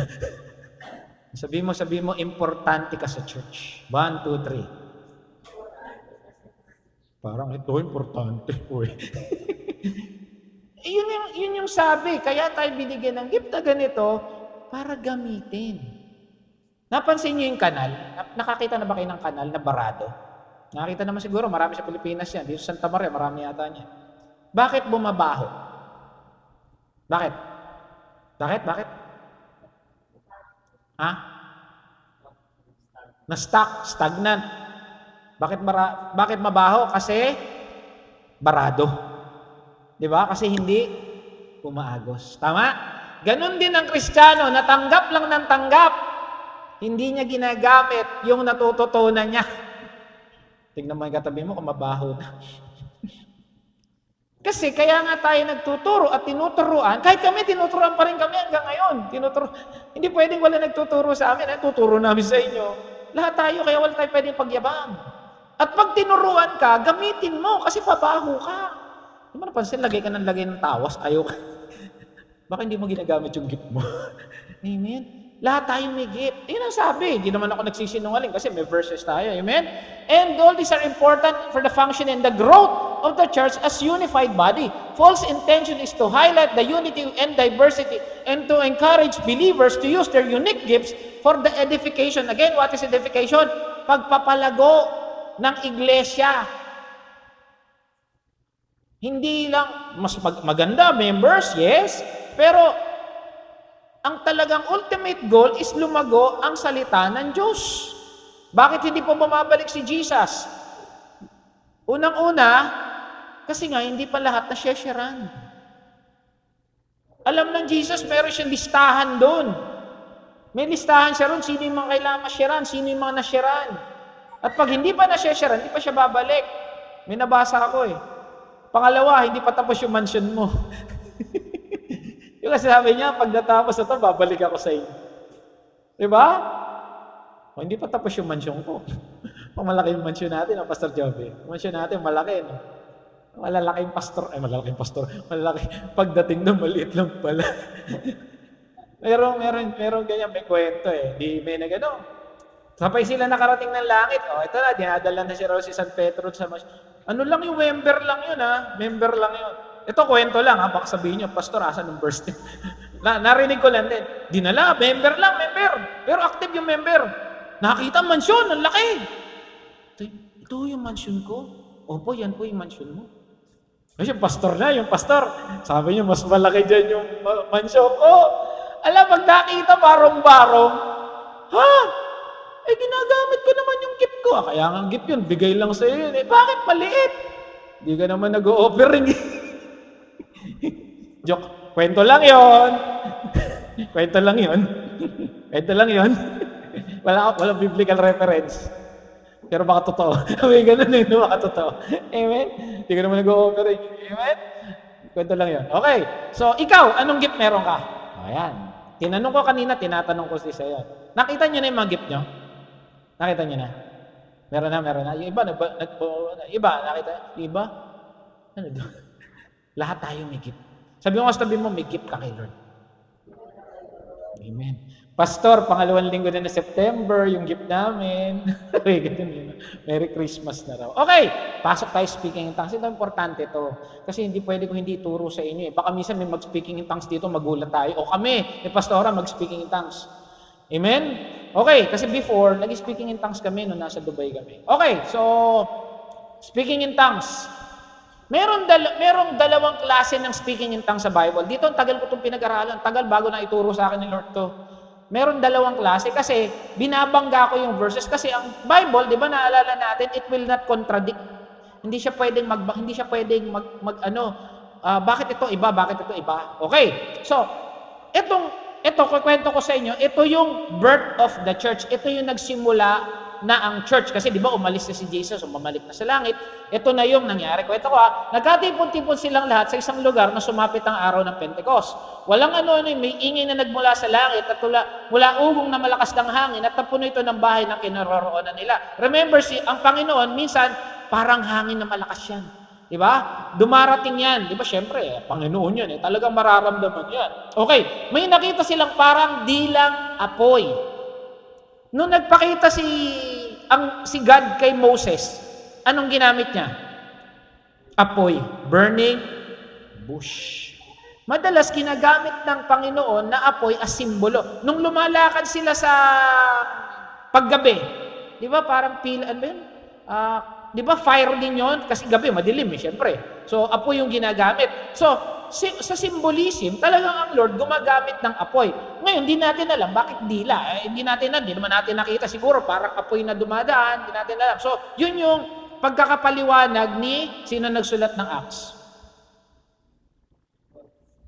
Speaker 1: sabi mo, importante ka sa church. 1, 2, 3. Parang ito, importante. Yun yung sabi. Kaya tayo binigyan ng gift na ganito para gamitin. Napansin niyo yung kanal? Nakakita na ba kayo ng kanal na barado? Nakakita naman siguro, marami sa Pilipinas yan. Dito sa Santa Maria, marami yata niya. Bakit bumabaho? Bakit? Ha? Na-stuck, stagnant. Bakit mabaho? Kasi barado. Di ba? Kasi hindi umaagos. Tama? Ganon din ang Kristiyano, natanggap lang ng tanggap. Hindi niya ginagamit yung natututunan niya. Tingnan mo yung katabi mo kung mabaho na. Kasi kaya nga tayo nagtuturo at tinuturuan, kahit kami tinuturuan pa rin kami hanggang ngayon. Hindi pwedeng wala nagtuturo sa amin, tuturo namin sa inyo. Lahat tayo, kaya wala tayo pwedeng pagyabang. At pag tinuruan ka, gamitin mo kasi pabaho ka. Hindi mo napansin, lagay ng tawas, ayaw ka. Baka hindi mo ginagamit yung gift mo. Amen? Lahat tayo may gift. Yun ang sabi. Hindi naman ako nagsisinungaling kasi may verses tayo. Amen? And all these are important for the function and the growth of the church as unified body. Paul's intention is to highlight the unity and diversity and to encourage believers to use their unique gifts for the edification. Again, what is edification? Pagpapalago ng iglesia. Hindi lang mas maganda, members, yes, pero ang talagang ultimate goal is lumago ang salita ng Diyos. Bakit hindi po bumabalik si Jesus? Unang-una, kasi nga hindi pa lahat na-sharean. Alam ng Jesus, meron siyang listahan doon. May listahan siya ron, sino yung mga kailangan ma-sharean, sino yung mga na-sharean. At pag hindi pa na-sharean, hindi pa siya babalik. May nabasa ako eh. Pangalawa, hindi pa tapos yung mansion mo. Yung kasi sabi niya, pag natapos na ito, babalik ako sa inyo. Diba? O, hindi pa tapos yung mansion ko. Pag malaki yung mansion natin, ang Pastor Joby. Yung mansion natin, malaki, no? Malalaking pastor. Malaki. Pagdating na, maliit lang pala. meron ganyan, may kwento eh. Di may na gano'n. Sabay sila nakarating ng langit. O, ito na, dinadala na si Rosy San Pedro sa mansion. Ano lang yung member lang yun, ha? Member lang yun. Ito, kwento lang, ha? Baka sabihin nyo, Pastor, asan ng birthday? Narinig ko lang din. Dinala, member. Pero active yung member. Nakita mansion, ang laki. Ito yung mansion ko. Opo, yan po yung mansion mo. Ay, yung pastor na, yung pastor. Sabi niyo, mas malaki dyan yung mansion ko. Alam, pag nakita, barong-barong. Ha? Eh, ginagamit ko naman yung gift ko. Kaya nga gift yun, bigay lang sa iyo yun. Eh, bakit maliit? Hindi ka naman nag-o-offering. Joke. Kwento lang yon. Kwento lang yon. Walang biblical reference. Pero baka totoo. May ganun eh, no? Baka totoo. Amen? Hindi ka naman nag-o-offering. Amen? Kwento lang yon. Okay. So, ikaw, anong gift meron ka? Ayan. Tinanong ko kanina, tinatanong ko si sa'yo. Nakita niyo na yung mga gift niyo? Nakita niyo na? Meron na. Yung iba, iba, nakita? Yung iba? Ano doon? Lahat tayo may gift. Sabi mo, may gift ka kay Lord. Amen. Pastor, pangalawang linggo na September, yung gift namin. Merry Christmas na raw. Okay, pasok tayo speaking in tongues. Ito importante to. Kasi hindi pwede ko hindi ituro sa inyo. Baka minsan may mag-speaking in tongues dito, magulat tayo. O kami, may pastora, mag-speaking in tongues. Amen? Okay, kasi before, nag-speaking in tongues kami nung nasa Dubai kami. Okay, so, speaking in tongues. Merong dalawang klase ng speaking in tongues sa Bible. Dito, ang tagal ko itong pinag-aralan. Tagal bago na ituro sa akin ni Lord to. Meron dalawang klase kasi binabangga ko yung verses kasi ang Bible, 'di ba, naalala natin, it will not contradict. Hindi siya pwedeng bakit ito iba? Okay. So, ito kukwento ko sa inyo, ito yung birth of the church. Ito yung nagsimula na ang church. Kasi di ba umalis na si Jesus, umamalik na sa langit. Ito na yung nangyari. Kwento ko nagkatipon-tipon silang lahat sa isang lugar na sumapit ang araw ng Pentecost. Walang may ingay na nagmula sa langit at mula ugong na malakas ng hangin at napuno ito ng bahay na kinaroroonan nila. Remember, ang Panginoon, minsan, parang hangin na malakas yan. Di ba? Dumarating yan. Di ba? Syempre, Panginoon yan. Talagang mararamdaman yan. Okay, may nakita silang parang dilang apoy. Nung nagpakita si God kay Moses, anong ginamit niya? Apoy. Burning bush. Madalas ginagamit ng Panginoon na apoy as simbolo. Nung lumalakad sila sa paggabi, di ba parang di ba fire din yun? Kasi gabi, madilim syempre. So, apoy yung ginagamit. So, sa symbolism, talagang ang Lord gumagamit ng apoy. Ngayon, hindi natin alam bakit dila. Hindi naman natin nakita. Siguro parang apoy na dumadaan, hindi natin alam. So, yun yung pagkakapaliwanag ni sino nagsulat ng Acts?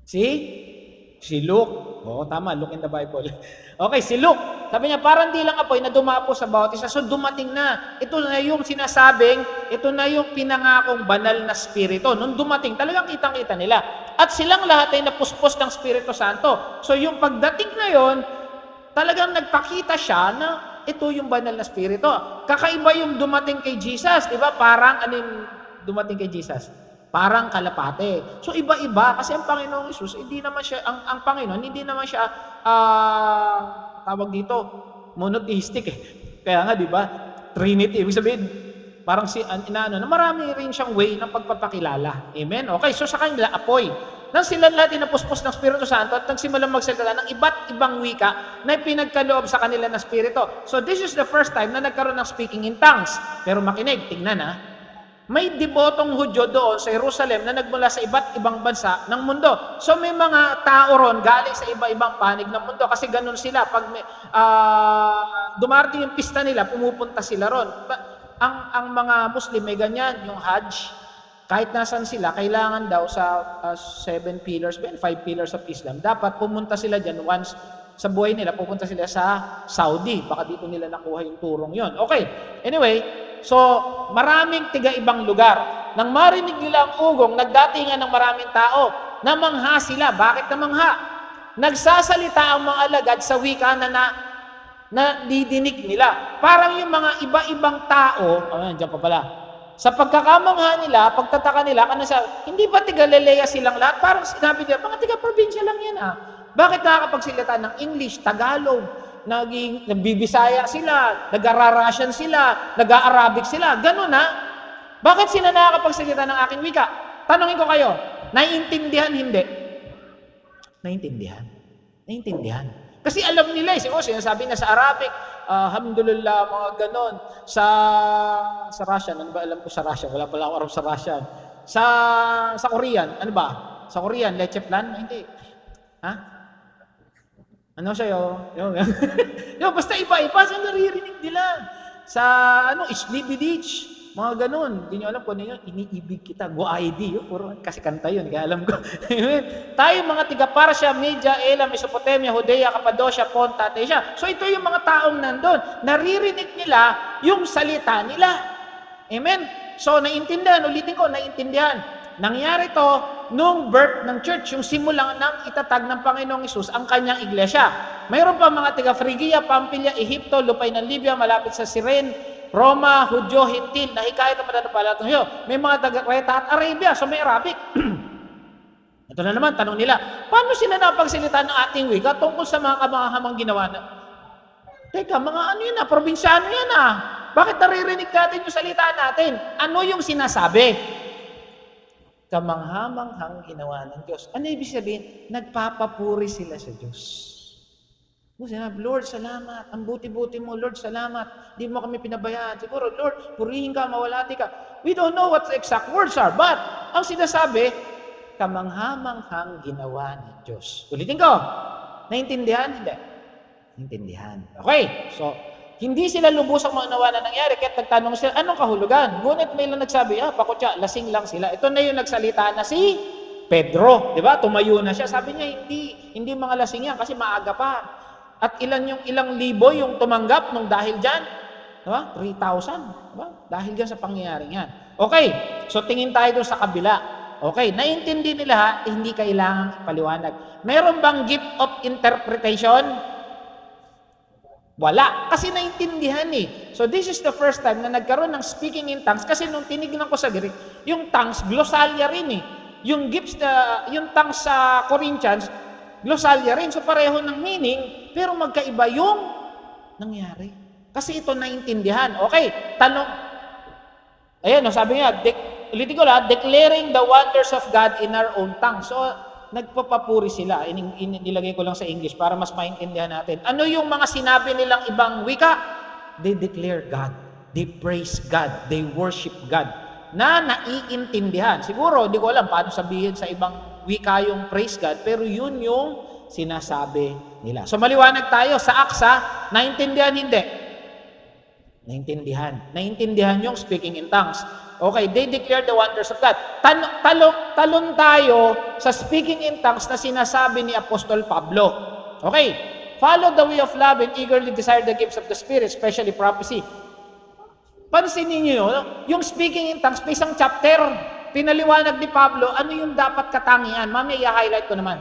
Speaker 1: Si Luke. Oo, tama, Luke in the Bible. Okay, si Luke. Sabi niya, parang di lang apoy na dumapo sa bawat isa. So, dumating na. Ito na yung sinasabing, ito na yung pinangakong banal na spirito. Nung dumating, talagang kitang-kita nila. At silang lahat ay napuspos ng Espiritu Santo. So, yung pagdating na yon, talagang nagpakita siya na ito yung banal na spirito. Kakaiba yung dumating kay Jesus. Di ba? Parang, dumating kay Jesus? Parang kalapate. So, iba-iba. Kasi ang Panginoong Isus, hindi naman siya, ang Panginoon, hindi naman siya, tawag dito, monotheistic Kaya nga, di ba? Trinity. Ibig sabihin, parang na marami rin siyang way ng pagpapakilala. Amen? Okay, so sa kanila, apoy. Nang sila lahat inapuspos ng Espiritu Santo at nagsimulang magsalita ng iba't ibang wika na pinagkaloob sa kanila ng Espiritu. So this is the first time na nagkaroon ng speaking in tongues. Pero makinig, tingnan may debotong Hudyo doon sa Jerusalem na nagmula sa iba't ibang bansa ng mundo. So may mga tao ron galing sa iba-ibang panig ng mundo kasi ganun sila. Pag dumarating yung pista nila, pumupunta sila ron. Ang mga Muslim may ganyan, yung Hajj. Kahit nasan sila, kailangan daw sa 7 pillars, 5 pillars of Islam, dapat pumunta sila dyan once sa buhay nila, pupunta sila sa Saudi. Baka dito nila nakuha yung turong yon. Okay, anyway, so maraming tiga-ibang lugar. Nang marinig nila ang ugong, nagdatingan ng maraming tao. Namangha sila. Bakit namangha? Nagsasalita ang mga alagad sa wika na didinig nila. Parang yung mga iba-ibang tao, dyan pa pala, sa pagkakamangha nila, pagtataka nila, hindi ba tiga-Lelea silang lahat? Parang sinabi nila, mga tiga-probinsya lang yan Bakit nakakapagsalita ng English, Tagalog, nagbibisaya sila, nag-Russian sila, nag-Arabic sila, ganun Bakit sila nakakapagsalita ng aking wika? Tanungin ko kayo, naiintindihan hindi? Naiintindihan. Kasi alam nila sinasabi na sa Arabic, alhamdulillah, mga ganon. Sa Russian, ano ba alam ko sa Russian? Wala pala ako aram sa Russian. Sa Korean, ano ba? Sa Korean, leche plan? Hindi. Ano sa'yo? Basta iba-iba sa naririnig nila. Sa Ishlibidich, mga ganun. Hindi nyo alam kung ano yun, iniibig kita. Go ID. Kasi kanta yun, kaya alam ko. Tayo mga tiga-Parsya, Media, Elam, Mesopotamia, Judea, Cappadocia, Ponta, Asia. So ito yung mga taong nandun. Naririnig nila yung salita nila. Amen? So naiintindihan, ulitin ko, naiintindihan. Nangyari to nung birth ng church, yung simula ng itatag ng Panginoong Hesus ang kanyang iglesia. Mayroon pa mga taga Phrygia, Pamphylia, Ehipto, lupay ng Libya, malapit sa Cyrene, Roma, Hudyo, Hintil, nahikayat ang mananampalataya. May mga taga Creta at Arabia, so may Arabic. Ito na naman, tanong nila, paano sila napagsalita ng ating wika tungkol sa mga kamahamang ginawa na? Teka, mga ano yun probinsyano yan Bakit naririnig natin yung salita natin? Ano yung sinasabi? Kamanghamanghang ginawa ng Diyos. Ano ibig sabihin? Nagpapapuri sila sa Diyos. Sinabi, Lord, salamat. Ang buti-buti mo, Lord, salamat. Di mo kami pinabayaan. Siguro, Lord, purihin ka, mawalati ka. We don't know what the exact words are, but ang sinasabi, kamanghamanghang ginawa ng Diyos. Ulitin ko. Naintindihan? Hindi. Naintindihan. Okay. So, hindi sila lubusang maunawa na nangyari. Kahit nagtanong sila, anong kahulugan? Ngunit may lang nagsabi, pakutya, lasing lang sila. Ito na yung nagsalita na si Pedro. Di ba? Tumayo na siya. Sabi niya, hindi mga lasing yan kasi maaga pa. At ilang libo yung tumanggap nung dahil dyan? Diba? 3,000. Diba? Dahil dyan sa pangyayaring yan. Okay. So, tingin tayo doon sa kabila. Okay, naintindi nila hindi kailangang paliwanag. Meron bang gift of interpretation? Wala. Kasi naintindihan So this is the first time na nagkaroon ng speaking in tongues kasi nung tinignan ko sa Greek, yung tongues, glossalia rin Yung gifts yung tongues sa Corinthians, glossalia rin. So pareho ng meaning, pero magkaiba yung nangyari. Kasi ito naintindihan. Okay, tanong. Ayan, sabi niya, ulitin ko declaring the wonders of God in our own tongue. So, nagpapapuri sila. Nilagay ko lang sa English para mas maintindihan natin. Ano yung mga sinabi nilang ibang wika? They declare God. They praise God. They worship God. Na naiintindihan. Siguro, hindi ko alam paano sabihin sa ibang wika yung praise God, pero yun yung sinasabi nila. So, maliwanag tayo. Sa Aksa, naintindihan hindi? Naintindihan. Naintindihan yung speaking in tongues. Okay, they declare the wonders of God. Talon tayo sa speaking in tongues na sinasabi ni Apostol Pablo. Okay, follow the way of love and eagerly desire the gifts of the Spirit, especially prophecy. Pansinin niyo, yung speaking in tongues, may isang chapter, pinaliwanag ni Pablo, ano yung dapat katangian. Mamaya i-highlight ko naman.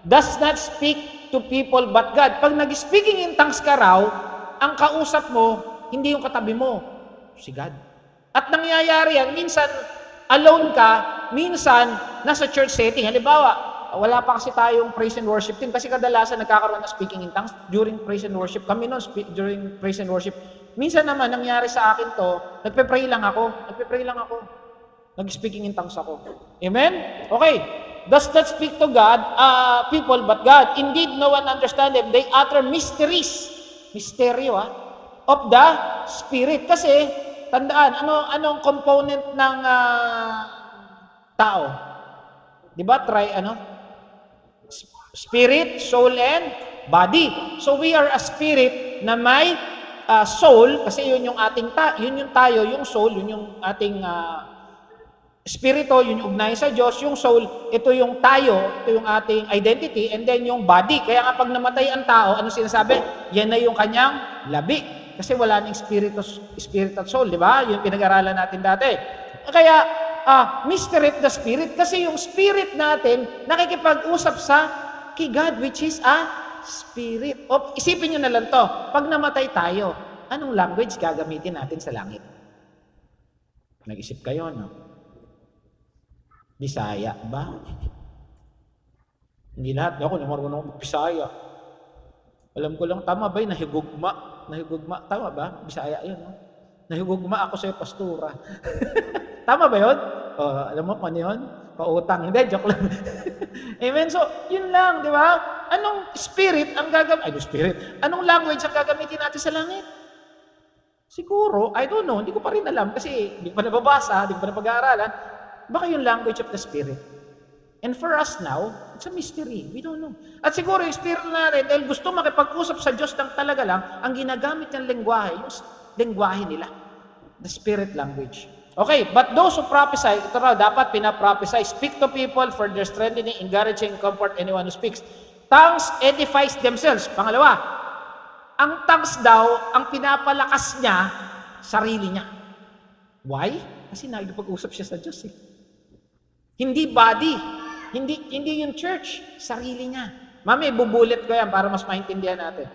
Speaker 1: Does not speak to people but God. Pag nag-speaking in tongues ka raw, ang kausap mo, hindi yung katabi mo, si God. At nangyayari yan, minsan alone ka, minsan nasa church setting. Halimbawa, wala pa kasi tayong praise and worship team kasi kadalasan nagkakaroon ng speaking in tongues during praise and worship. Kami noon, during praise and worship. Minsan naman, nangyari sa akin to, nagpe-pray lang ako. Nag-speaking in tongues ako. Amen? Okay. Does not speak to God, people, but God. Indeed, no one understand them. They utter mysteries. Misteryo, of the Spirit. Kasi, tandaan, anong component ng tao? Di ba? Spirit, soul, and body. So we are a spirit na may soul, kasi yun yung ating yun yung tayo, yung soul, yun yung ating spirito, yun yung ugnayan sa Diyos, yung soul, ito yung tayo, ito yung ating identity, and then yung body. Kaya nga pag namatay ang tao, ano sinasabi? Yan na yung kanyang labi. Kasi wala nang spirit at soul, di ba? Yung pinag-aralan natin dati. Kaya, mystery of the spirit, kasi yung spirit natin, nakikipag-usap sa kay God, which is a spirit. O, isipin nyo na lang to, pag namatay tayo, anong language gagamitin natin sa langit? Nag-isip kayo, no? Bisaya ba? Hindi lahat. Ako, namarunong mag-Bisaya. Alam ko lang, tama ba yun? Nahigugma. Tama ba? Bisaya yun, no? Nahigugma ako sa'yo, pastura. Tama ba yun? Alam mo kung ano yun? Pautang. Hindi, joke lang. Amen? So, yun lang, di ba? Anong spirit ang Anong language ang gagamitin natin sa langit? Siguro, I don't know, hindi ko pa rin alam kasi hindi ko pa nababasa, hindi ko pa napag-aaralan. Baka yung language of the Spirit. And for us now, it's a mystery. We don't know. At siguro yung Spirit natin, dahil gusto makipag-usap sa Diyos ng talaga lang, ang ginagamit ng lengguwahe, yung lengguwahe nila. The Spirit language. Okay, but those who prophesy, ito raw, dapat pinaprophesy, speak to people for their strengthening, encouraging, comfort anyone who speaks. Tongues edifies themselves. Pangalawa, ang tongues daw, ang pinapalakas niya, sarili niya. Why? Kasi nakikipag-usap siya sa Diyos. Hindi body. Hindi yung church. Sarili niya. Mami, bubulit ko yan para mas maintindihan natin.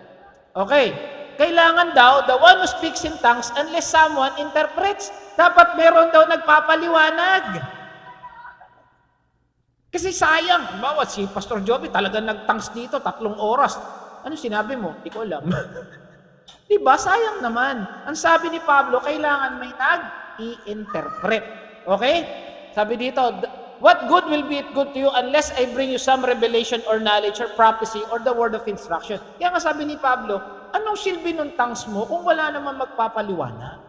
Speaker 1: Okay. Kailangan daw, the one who speaks in tongues unless someone interprets. Dapat meron daw nagpapaliwanag. Kasi sayang. Bawa si Pastor Joby talagang nag-tongues dito, 3 oras. Ano sinabi mo? Di ko alam. Diba? Sayang naman. Ang sabi ni Pablo, kailangan may nag-i-interpret. Okay? Sabi dito, what good will be it good to you unless I bring you some revelation or knowledge or prophecy or the word of instruction? Kaya nga sabi ni Pablo, anong silbi ng tongues mo kung wala naman magpapaliwanag?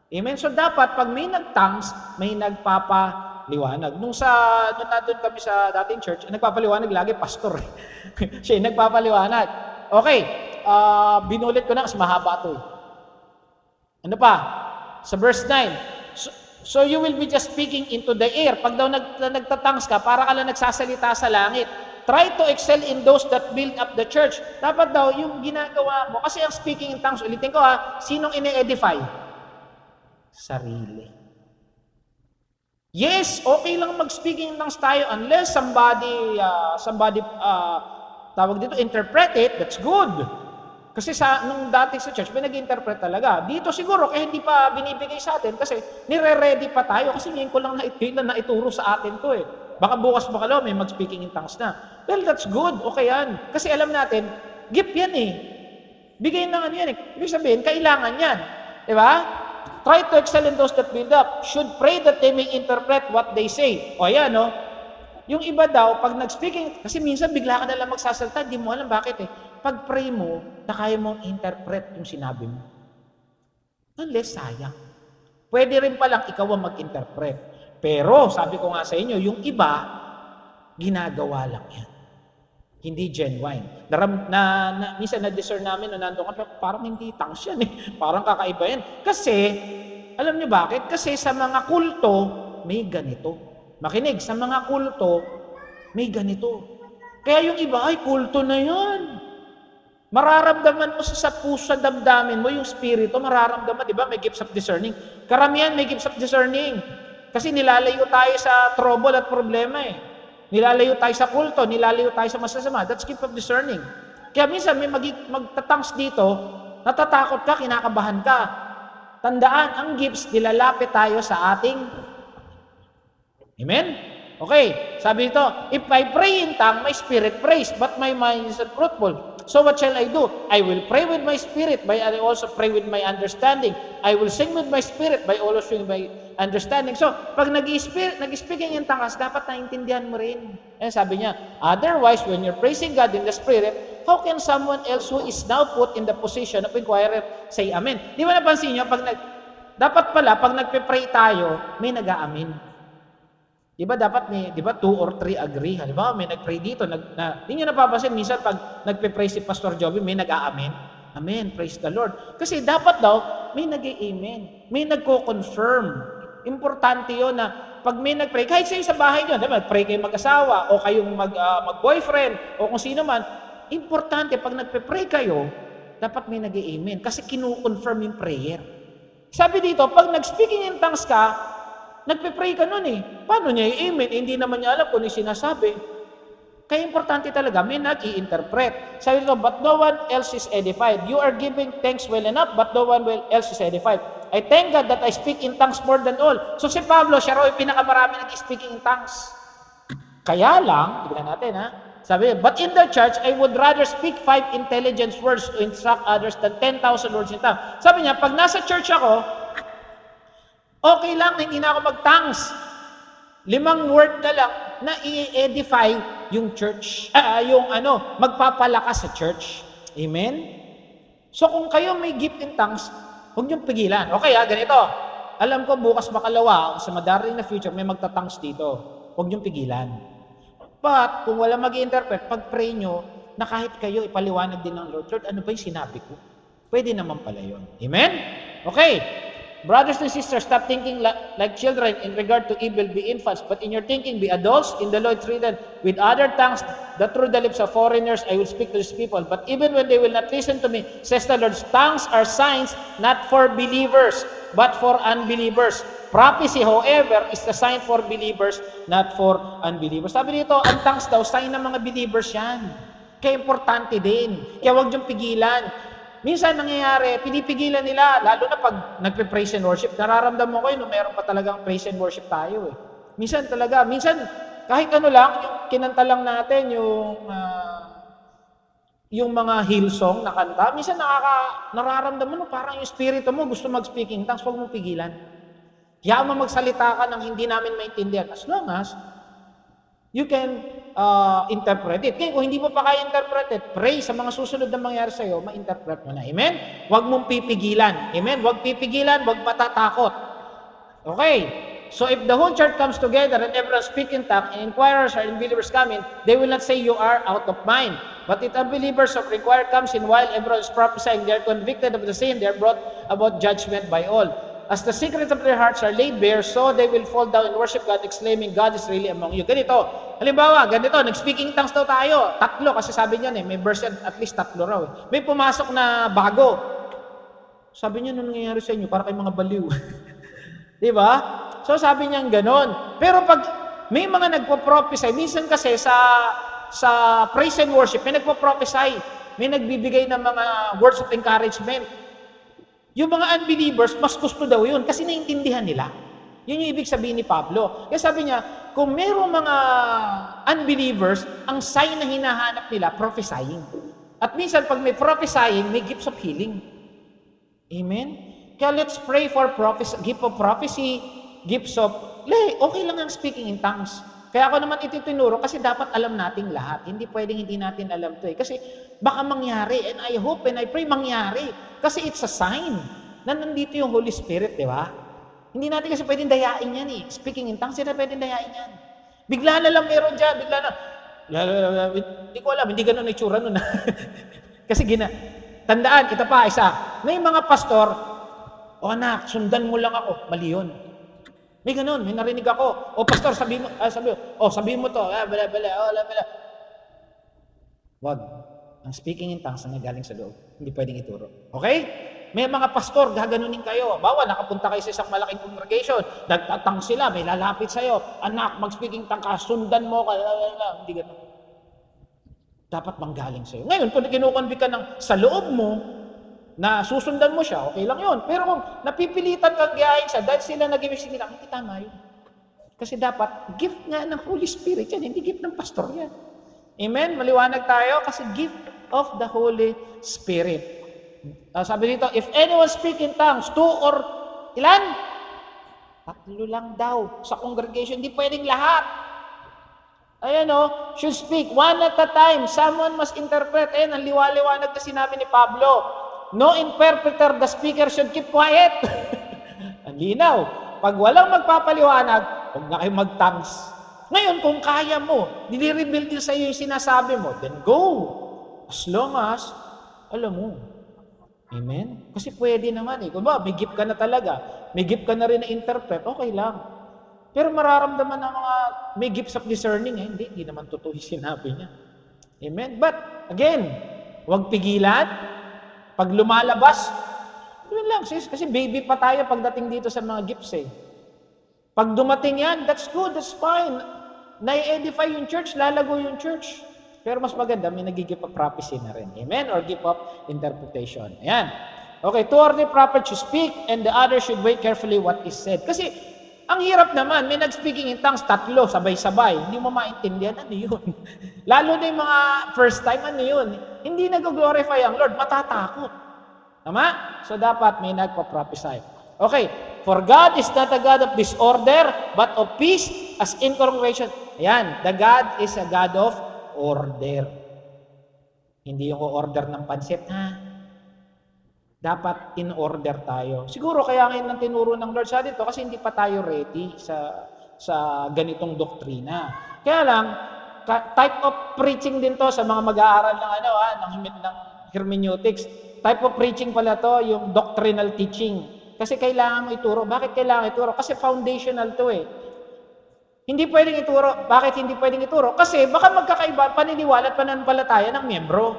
Speaker 1: Amen? So dapat, pag may nag-tongues, may nagpapaliwanag. Nung nandun kami sa dating church, nagpapaliwanag lagi, pastor. Siya nagpapaliwanag. Okay, binulit ko na kasi mahaba ito. Ano pa? Sa verse 9, so you will be just speaking into the air. Pag daw nagtatangs ka, para ka lang nagsasalita sa langit. Try to excel in those that build up the church. Dapat daw, yung ginagawa mo, kasi ang speaking in tongues, ulitin ko sinong ine-edify? Sarili. Yes, okay lang mag-speaking in tongues tayo unless somebody tawag dito, interpret it, that's good. Kasi nung dati sa church, may nag-interpret talaga. Dito siguro, kaya hindi pa binibigay sa atin kasi nire-ready pa tayo kasi ngayon ko lang naituro sa atin to eh. Baka bukas bakalaw may mag-speaking in tongues na. Well, that's good. Okay yan. Kasi alam natin, gift yan eh. Bigay na yan eh. Ibig sabihin, kailangan yan. Diba? Try to excel in those that build up. Should pray that they may interpret what they say. O yan, no? Yung iba daw, pag nag-speaking, kasi minsan bigla ka na lang magsasalta, hindi mo alam bakit eh. Pag pray mo, na kaya mong interpret yung sinabi mo. Unless sayang. Pwede rin palang ikaw ang mag-interpret. Pero, sabi ko nga sa inyo, yung iba, ginagawa lang yan. Hindi genuine. Minsan na-discern namin na nandun ka, parang hindi tongues yan eh. Parang kakaiba yan. Kasi, alam niyo bakit? Kasi sa mga kulto, may ganito. Makinig, sa mga kulto, may ganito. Kaya yung iba, ay, kulto na yan. Mararamdaman mo sa puso, sa damdamin mo, yung spirito, mararamdaman, di ba? May gifts of discerning. Karamihan may gifts of discerning. Kasi nilalayo tayo sa trouble at problema eh. Nilalayo tayo sa kulto, nilalayo tayo sa masasama. That's gift of discerning. Kaya minsan may magtatangs dito, natatakot ka, kinakabahan ka. Tandaan, ang gifts, nilalapit tayo sa ating Amen? Okay, sabi ito, if I pray in tongue, my spirit prays, but my mind is unfruitful. So what shall I do? I will pray with my spirit, but I also pray with my understanding. I will sing with my spirit, by also sing my understanding. So, pag nag-speaking in tongues, dapat naintindihan mo rin. Eh, sabi niya, otherwise, when you're praising God in the spirit, how can someone else who is now put in the position of inquirer say amen? Di ba napansin niyo, dapat pala, pag nagpe-pray tayo, may nag-aamin. Di ba dapat di ba 2 or 3 agree? Halimbawa, may nag-pray dito, hindi nyo napapansin, minsan pag nagpe-pray si Pastor Joby, may nag-aamen. Amen, praise the Lord. Kasi dapat daw, may nag-amen. May nagko-confirm. Importante yun na pag may nag-pray, kahit sa bahay nyo, diba, pray kayo mag-asawa, o kayong mag-boyfriend, o kung sino man, importante, pag nagpe-pray kayo, dapat may nag-amen. Kasi kinu-confirm yung prayer. Sabi dito, pag nag-speaking in tongues ka, nagpe-pray ka nun eh. Paano niya i-amen? Hindi naman niya alam kung ano sinasabi. Kaya importante talaga, may nag-i-interpret. Sabi ito, but no one else is edified. You are giving thanks well enough, but no one else is edified. I thank God that I speak in tongues more than all. So si Pablo, siya raw yung pinakamarami nag-speaking in tongues. Kaya lang, tignan natin ha, sabi, but in the church, I would rather speak 5 intelligence words to instruct others than 10,000 words in tongues. Sabi niya, pag nasa church ako, okay lang, hindi na ako mag-tongues. 5 word na lang na i-edify yung church, magpapalakas sa church. Amen? So kung kayo may gift in tongues, huwag niyong pigilan. Okay ganito. Alam ko bukas makalawa, sa madaring na future, may magtatangs dito. Huwag niyong pigilan. But kung wala mag-i-interpret, pag-pray nyo, na kahit kayo ipaliwanag din ng Lord, ano ba yung sinabi ko? Pwede naman pala yun. Amen? Okay. Brothers and sisters, stop thinking like children in regard to evil, be infants, but in your thinking, be adults. In the Lord treated with other tongues, that through the lips of foreigners I will speak to these people. But even when they will not listen to me, says the Lord, tongues are signs not for believers, but for unbelievers. Prophecy, however, is the sign for believers, not for unbelievers. Sabi dito, ang tongues daw, sign ng mga believers yan. Kaya importante din. Kaya huwag niyong pigilan. Minsan nangyayari, pinipigilan nila, lalo na pag nagpe-praise and worship, nararamdaman ko yun, meron pa talagang praise and worship tayo eh. Minsan talaga, kahit ano lang, yung kinanta lang natin, yung mga Hillsong na kanta, minsan nararamdaman mo, parang yung spirito mo gusto mag-speaking tongues, huwag mo pigilan. Kaya mo magsalita ka ng hindi namin maintindihan, as long as you can interpret it. Kaya kung hindi mo pa kaya interpret it, pray sa mga susunod na mangyari sa'yo, ma-interpret mo na. Amen? Huwag mong pipigilan. Amen? Huwag pipigilan, huwag matatakot. Okay. So if the whole church comes together and everyone speak in tongues, and inquirers or unbelievers come in, they will not say you are out of mind. But if unbelievers or inquirer comes in while everyone is prophesying, they are convicted of the sin, they are brought about judgment by all. As the secrets of their hearts are laid bare, so they will fall down and worship God, exclaiming, God is really among you. Ganito. Halimbawa, ganito, nag-speaking tongues daw tayo. 3, kasi sabi niya may verse at least 3 raw. May pumasok na bago. Sabi niya, ano nangyayari sa inyo? Para kayong mga baliw. Di ba? So sabi niya ganon. Pero pag may mga nagpo-prophesy, minsan kasi sa praise and worship, may nagpo-prophesy. May nagbibigay ng mga words of encouragement. Yung mga unbelievers, mas gusto daw yun kasi naiintindihan nila. Yun yung ibig sabihin ni Pablo. Kaya sabi niya, kung mayroong mga unbelievers, ang sign na hinahanap nila, prophesying. At minsan, pag may prophesying, may gifts of healing. Amen? Kaya let's pray for gift of prophecy, gifts of... Okay lang ang speaking in tongues. Kaya ako naman ititinuro kasi dapat alam nating lahat. Hindi pwedeng hindi natin alam to eh. Kasi baka mangyari. And I hope and I pray mangyari. Kasi it's a sign na nandito yung Holy Spirit, di ba? Hindi natin kasi pwedeng dayain yan eh. Speaking in tongues, hindi pwedeng dayain yan. Bigla na lang meron dyan. Bigla na. Hindi ko alam. Hindi ganun itsura nun. Kasi tandaan, ito pa, isa. May mga pastor, anak, sundan mo lang ako. Mali yun. May ganun, may narinig ako. Pastor, sabi mo to. Bala. Wag. Ang speaking in tongues na galing sa loob. Hindi pwedeng ituro. Okay? May mga pastor, gaganunin kayo. Bawa, nakapunta kayo sa isang malaking congregation. Nagtatang sila, may lalapit sa'yo. Anak, mag-speaking tongue ka, sundan mo ka. Hindi ganun. Dapat manggaling sa'yo. Ngayon, kung kinukonvict ka sa loob mo, na susundan mo siya, okay lang yun. Pero kung napipilitan kang gayahin siya dahil sila nag-ibig sila, hindi tama yun. Kasi dapat, gift nga ng Holy Spirit yan, hindi gift ng pastor yan. Amen? Maliwanag tayo kasi gift of the Holy Spirit. Sabi dito, if anyone speak in tongues, 2 or ilan? 3 lang daw sa congregation. Hindi pwedeng lahat. Ayan should speak one at a time. Someone must interpret. Ayan, ang liwaliwanag na sinabi ni Pablo. No interpreter, the speaker should keep quiet. Ang linaw. Pag walang magpapaliwanag, huwag na kayo mag-tongues. Ngayon, kung kaya mo, nilireveal din sa iyo yung sinasabi mo, then go. As long as, alam mo. Amen? Kasi pwede naman eh. Kung ba, may gift ka na talaga. May gift ka na rin na interpret, okay lang. Pero mararamdaman ng mga may gifts of discerning, hindi naman totoo yung sinabi niya. Amen? But, again, huwag pigilan. Pag lumalabas, yun lang sis, kasi baby pa tayo pagdating dito sa mga gifts eh. Pag dumating yan, that's good, that's fine. Nai-edify yung church, lalago yung church. Pero mas maganda, may nag-gift of prophecy na rin. Amen? Or gift of interpretation. Ayan. Okay, 2 or 3 prophets should speak and the other should wait carefully what is said. Kasi, ang hirap naman, may nag-speaking in tongues, 3, sabay-sabay. Hindi mo maintindihan, ano yun? Lalo na yung mga first time, ano yun? Hindi nag-glorify ang Lord, matatakot. Tama? So dapat may nagpa-prophesy. Okay, for God is not a God of disorder, but of peace, as in congregation. Ayan, the God is a God of order. Hindi yung order ng pansit, ha? Dapat in order tayo. Siguro kaya ngayon ang tinuro ng Lord sa dito kasi hindi pa tayo ready sa ganitong doktrina. Kaya lang, type of preaching din to sa mga mag-aaral ng hermeneutics. Type of preaching pala to, yung doctrinal teaching. Kasi kailangan mo ituro. Bakit kailangan ituro? Kasi foundational to eh. Hindi pwedeng ituro. Bakit hindi pwedeng ituro? Kasi baka magkakaiba paniniwala at pananampalataya ng miyembro.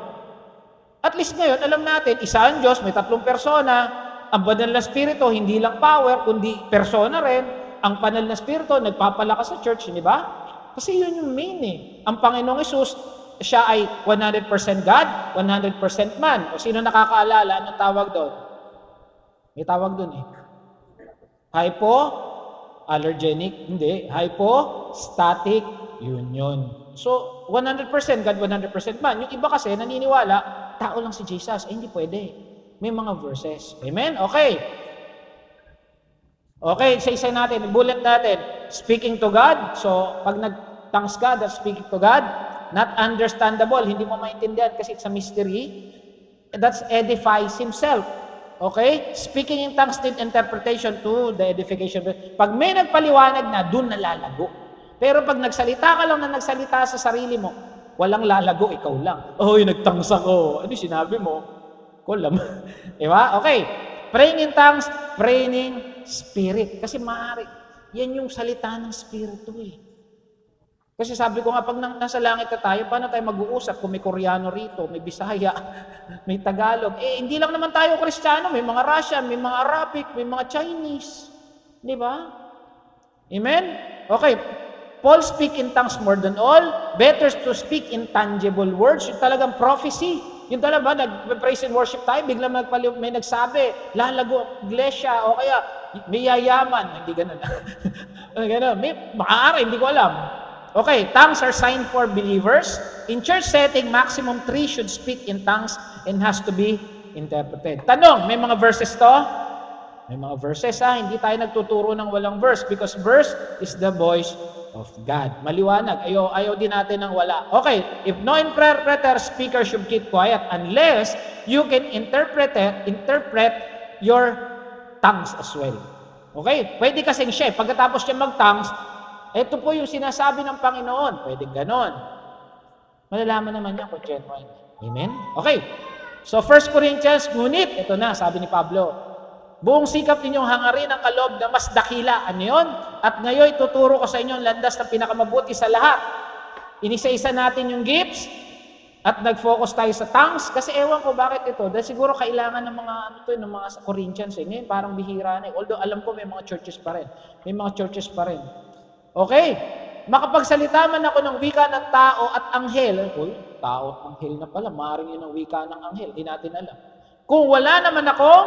Speaker 1: At least ngayon, alam natin, isa ang Diyos, may 3 persona, ang banal na spirito, hindi lang power, kundi persona rin. Ang banal na spirito, nagpapalakas sa church, di ba? Kasi yun yung main eh. Ang Panginoong Hesus, siya ay 100% God, 100% man. O sino nakakaalala, anong tawag doon? May tawag doon eh. Hypoallergenic, hindi. Hypostatic union. So, 100% God, 100% man. Yung iba kasi naniniwala, tao lang si Jesus. Eh, hindi pwede. May mga verses. Amen? Okay. Okay, isa-isa natin. Bullet natin. Speaking to God. So, pag nag-thanks God, that's speaking to God. Not understandable. Hindi mo maintindihan kasi it's a mystery. That's edifies himself. Okay? Speaking in tongues need interpretation to the edification. Pag may nagpaliwanag na, dun nalalago. Pero pag nagsalita ka lang na nagsalita sa sarili mo, walang lalago, ikaw lang. Oh, nagtangs ako. Ano sinabi mo? Kulam. Diba? Okay. Praying in tongues, praying in spirit. Kasi maaari. Yan yung salita ng spirito eh. Kasi sabi ko nga, pag nasa langit na tayo, paano tayo mag-uusap kung may Koreano rito, may Bisaya, may Tagalog? Eh, hindi lang naman tayo Kristiyano. May mga Russian, may mga Arabic, may mga Chinese. Di ba? Amen? Okay. Paul speak in tongues more than all. Better to speak in tangible words. Yung talagang prophecy. Yung talaga, nag-praise and worship tayo, biglang may nagsabi, lalago ang iglesia, o kaya may yayaman. Hindi ganun. Ganun. May maaari, hindi ko alam. Okay, tongues are sign for believers. In church setting, maximum 3 should speak in tongues and has to be interpreted. Tanong, may mga verses to? May mga verses Hindi tayo nagtuturo ng walang verse because verse is the voice of God. Maliwanag. Ayaw din natin ng wala. Okay, if no interpreter, speaker should keep quiet unless you can interpret your tongues as well. Okay? Pwede kasing siya. Pagkatapos siya mag-tongues, ito po yung sinasabi ng Panginoon. Pwede ganon. Malalaman naman niya kung genuine. Amen? Okay. So 1 Corinthians, ngunit, ito na, sabi ni Pablo, buong sikap ninyong hangarin ang kaloob na mas dakila. Ano yun? At ngayon, tuturo ko sa inyo ang landas na pinakamabuti sa lahat. Inisa-isa natin yung gifts at nag-focus tayo sa tongues. Kasi ewan ko bakit ito. Dahil siguro kailangan ng mga, ng mga Corinthians. Ngayon, parang bihira na. Although alam ko may mga churches pa rin. May mga churches pa rin. Okay, makapagsalita man ako ng wika ng tao at anghel, tao at anghel na pala, maaaring yun ang wika ng anghel, di natin alam. Kung wala naman akong,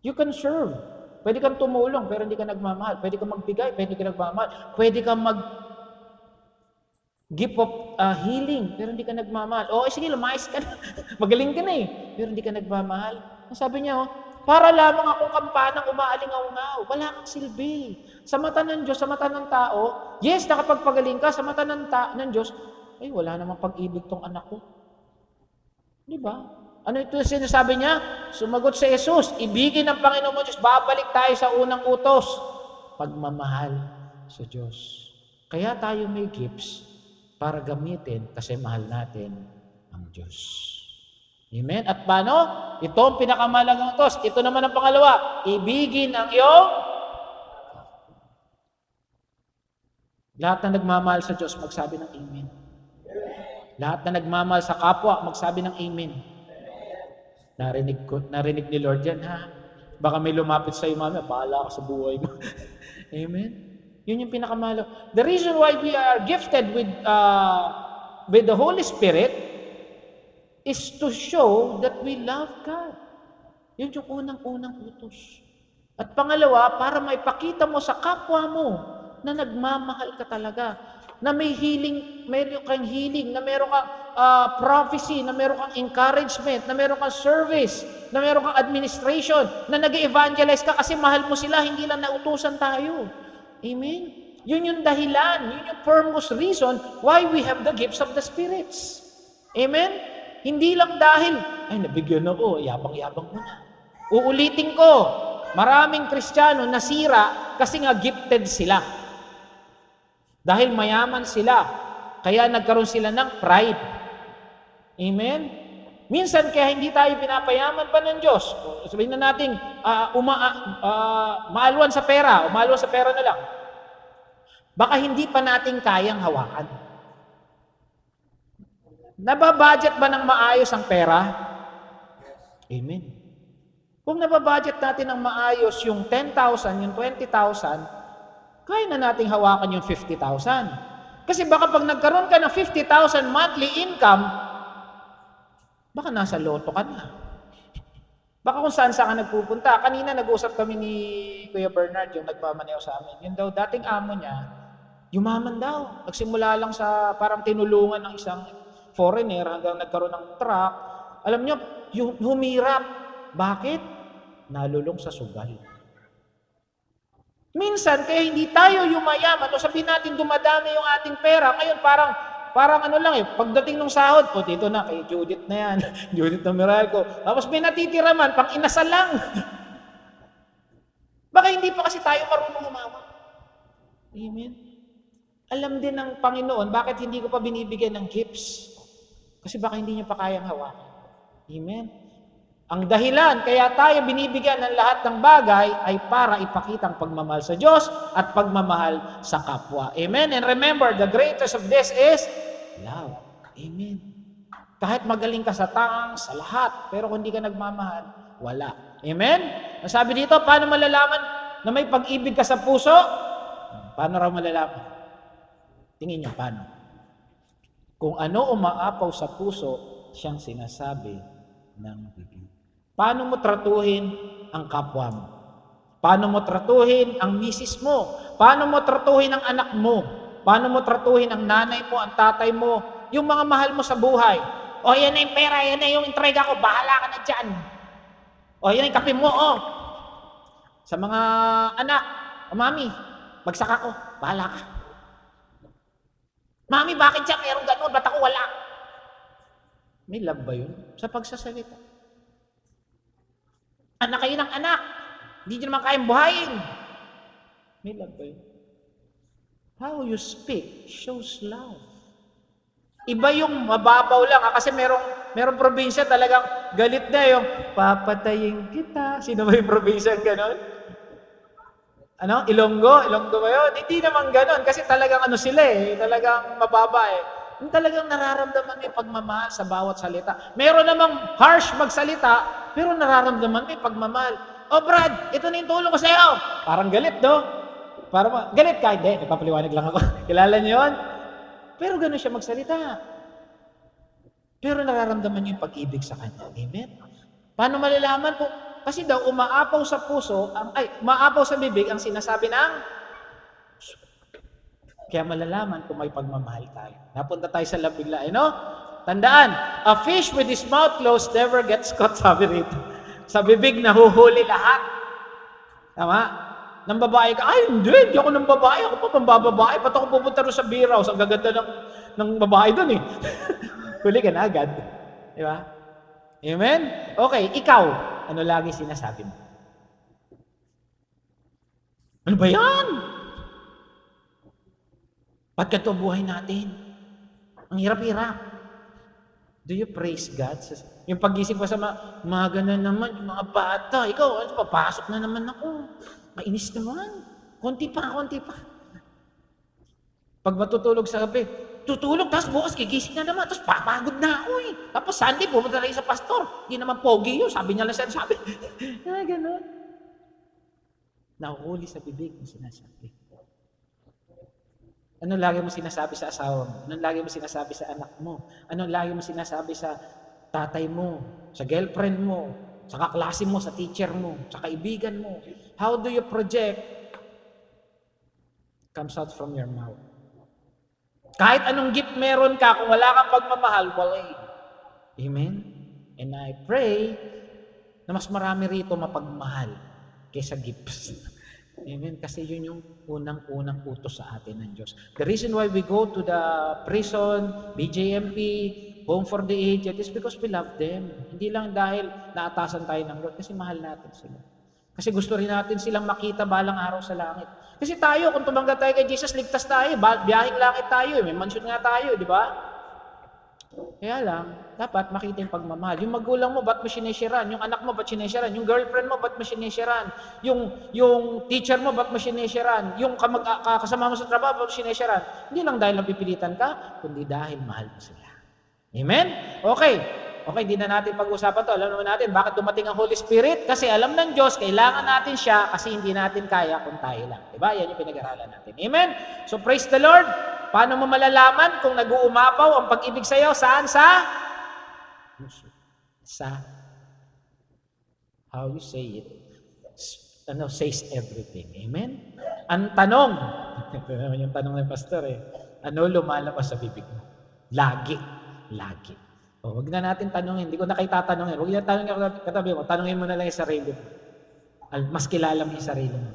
Speaker 1: you can serve. Pwede kang tumulong, pero hindi ka nagmamahal. Pwede kang magbigay, pero hindi ka nagmamahal. Pwede kang gift of healing, pero hindi ka nagmamahal. Sige, lumayas ka na. Magaling ka na eh, pero hindi ka nagmamahal. Sabi niya, para lamang akong kampanang umaalingaw-ngaw. Wala kang silbi. Sa mata ng Diyos, sa mata ng tao, yes, nakapagpagaling ka. Sa mata ng Diyos, wala namang pag-ibig tong anak ko. Di ba? Ano ito sinasabi niya? Sumagot si Jesus, ibigin ng Panginoon mo Diyos. Babalik tayo sa unang utos. Pagmamahal sa Diyos. Kaya tayo may gifts para gamitin kasi mahal natin ang Diyos. Amen? At paano? Ito ang pinakamalagang utos. Ito naman ang pangalawa. Ibigin ang iyong lahat na nagmamahal sa Diyos, magsabi ng Amen. Lahat na nagmamahal sa kapwa, magsabi ng Amen. Narinig ni Lord yan, ha? Baka may lumapit sa iyo, mami, bahala ka sa buhay mo. Amen? Yun yung pinakamalagang. The reason why we are gifted with the Holy Spirit is to show that we love God. Yun yung unang-unang utos. At pangalawa, para maipakita mo sa kapwa mo na nagmamahal ka talaga. Na may healing, meron kang healing, na meron kang prophecy, na meron kang encouragement, na meron kang service, na meron kang administration, na nag-evangelize ka kasi mahal mo sila, hindi lang nautusan tayo. Amen? Yun yung dahilan, yun yung foremost reason why we have the gifts of the spirits. Amen? Hindi lang dahil, nabigyan ako, yabang-yabang mo na. Uulitin ko, maraming Kristiyano nasira kasi nga gifted sila. Dahil mayaman sila, kaya nagkaroon sila ng pride. Amen? Minsan kaya hindi tayo pinapayaman pa ng Diyos. Sabihin na natin, maalwan sa pera, umaalwan sa pera na lang. Baka hindi pa natin kayang hawakan. Nababudget ba ng maayos ang pera? Amen. Kung nababudget natin ng maayos yung 10,000, yung 20,000, kaya na nating hawakan yung 50,000. Kasi baka pag nagkaroon ka ng 50,000 monthly income, baka nasa loto ka na. Baka kung saan ka nagpupunta. Kanina nag-usap kami ni Kuya Bernard, yung nagmamaneho sa amin. Yun daw, dating amo niya, yumaman daw. Nagsimula lang sa parang tinulungan ng isang foreigner hanggang nagkaroon ng truck. Alam niyo, humirap. Bakit? Nalulong sa sugal. Minsan, kaya hindi tayo yumayaman o sabihin natin dumadami yung ating pera. Ngayon, parang ano lang pagdating ng sahod, dito na, kay Judith na yan. Judith na Meralco. Tapos may natitira man, pang inasal lang. Baka hindi pa kasi tayo marunong umawa. Amen? Alam din ng Panginoon, bakit hindi ko pa binibigyan ng gifts? Kasi baka hindi niya pa kayang hawakan. Amen? Ang dahilan, kaya tayo binibigyan ng lahat ng bagay ay para ipakita ang pagmamahal sa Diyos at pagmamahal sa kapwa. Amen? And remember, the greatest of this is love. Amen? Kahit magaling ka sa taang, sa lahat, pero kung hindi ka nagmamahal, wala. Amen? Ang sabi dito, paano malalaman na may pag-ibig ka sa puso? Paano raw malalaman? Tingin niyo, paano? Kung ano umaapaw sa puso, siyang sinasabi ng bibig. Paano mo tratuhin ang kapwa mo? Paano mo tratuhin ang misis mo? Paano mo tratuhin ang anak mo? Paano mo tratuhin ang nanay mo, ang tatay mo, yung mga mahal mo sa buhay? O, yan na yung pera, yan na yung entrega ko, bahala ka na dyan. O, yan yung kape mo, Sa mga anak, mami, bagsak ako, bahala ka. Mami, bakit siya meron ganun? Ba't ako wala? May love ba yun? Sa pagsasalita. Anak kayo ng anak. Hindi nyo naman kayang buhayin. May love ba yun? How you speak shows love. Iba yung mababaw lang. Kasi merong probinsya talagang galit na yung papatayin kita. Sino ba yung probinsya gano'n? Ano? Ilonggo? Ilonggo ba yun? Hindi naman gano'n. Kasi talagang sila talagang mababa Yung talagang nararamdaman may pagmamahal sa bawat salita. Meron namang harsh magsalita, pero nararamdaman may pagmamahal. Brad, ito na yung tulong ko sa'yo. Parang galit, no? Galit ka? Hindi, nagpapaliwanag lang ako. Kilala niyo yun? Pero gano'n siya magsalita. Pero nararamdaman niyo yung pag-ibig sa kanya. Amen? Paano malalaman po? Kasi daw, umaapaw sa puso, umaapaw sa bibig ang sinasabi ng kaya malalaman kung may pagmamahal tayo. Napunta tayo sa labigla, Tandaan, a fish with his mouth closed never gets caught, sabi rito. Sa bibig, nahuhuli lahat. Tama? Nang babae ka, hindi ako ng babae. Ako pa pambababae. Ba't ako pupunta rin sa beer house? Ang gaganda ng babae doon Huli ka na agad. Di ba? Amen? Okay, ikaw, ano lagi sinasabi mo? Ano ba yan? Ba't ganito buhay natin? Ang hirap-hirap. Do you praise God? Yung pagising pa sa mga ganun naman, yung mga bata, ikaw, papasok na naman ako. Mainis naman. Konti pa. Pag matutulog sa gabi, tutulog, tapos bukas gigising na naman, tapos papagod na ako Tapos Sunday, pumunta tayo sa pastor. Hindi naman pogi yun, sabi niya lang sabi. Ganun. Nahuhuli sa bibig ng sinasabi. Anong lagi mo sinasabi sa asawa mo? Anong lagi mo sinasabi sa anak mo? Anong lagi mo sinasabi sa tatay mo, sa girlfriend mo, sa kaklase mo, sa teacher mo, sa kaibigan mo? How do you project? Comes out from your mouth. Kahit anong gift meron ka, kung wala kang pagmamahal, wala Amen? And I pray na mas marami rito mapagmahal kaysa gifts. Amen? Kasi yun yung unang-unang utos sa atin ng Diyos. The reason why we go to the prison, BJMP, Home for the Aged, is because we love them. Hindi lang dahil naatasan tayo ng Lord, kasi mahal natin sila. Kasi gusto rin natin silang makita balang araw sa langit. Kasi tayo, kung tumanggap tayo kay Jesus, ligtas tayo. Biyahing langit tayo. May mansyon nga tayo, di ba? Kaya lang, dapat makita yung pagmamahal. Yung magulang mo, ba't mo sinishiran? Yung anak mo, ba't sinishiran? Yung girlfriend mo, ba't mo sinishiran? Yung teacher mo, ba't mo sinishiran? Yung kasama mo sa trabaho, ba't mo sinishiran? Hindi lang dahil napipilitan ka, kundi dahil mahal mo sila. Amen? Okay. Okay, hindi na natin pag-usapan to. Alam naman natin, bakit dumating ang Holy Spirit? Kasi alam ng Diyos, kailangan natin siya kasi hindi natin kaya kung tayo lang. Diba? Yan yung pinag-aralan natin. Amen? So praise the Lord. Paano mo malalaman kung nag-uumapaw ang pag-ibig sa'yo? Saan? Sa how you say it, says everything. Amen? Ang tanong, ito naman yung tanong ng pastor ano lumalabas sa bibig mo? Lagi. Huwag na natin tanungin. Hindi ko na kayo tatanungin. Huwag na tanungin katabi mo. Tanungin mo na lang yung sarili mo. Mas kilala mo yung sarili mo.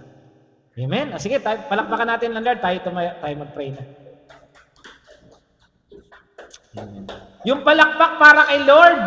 Speaker 1: Amen? Sige, palakpakan natin ng Lord. Tayo mag-pray na. Amen. Yung palakpak para kay Lord,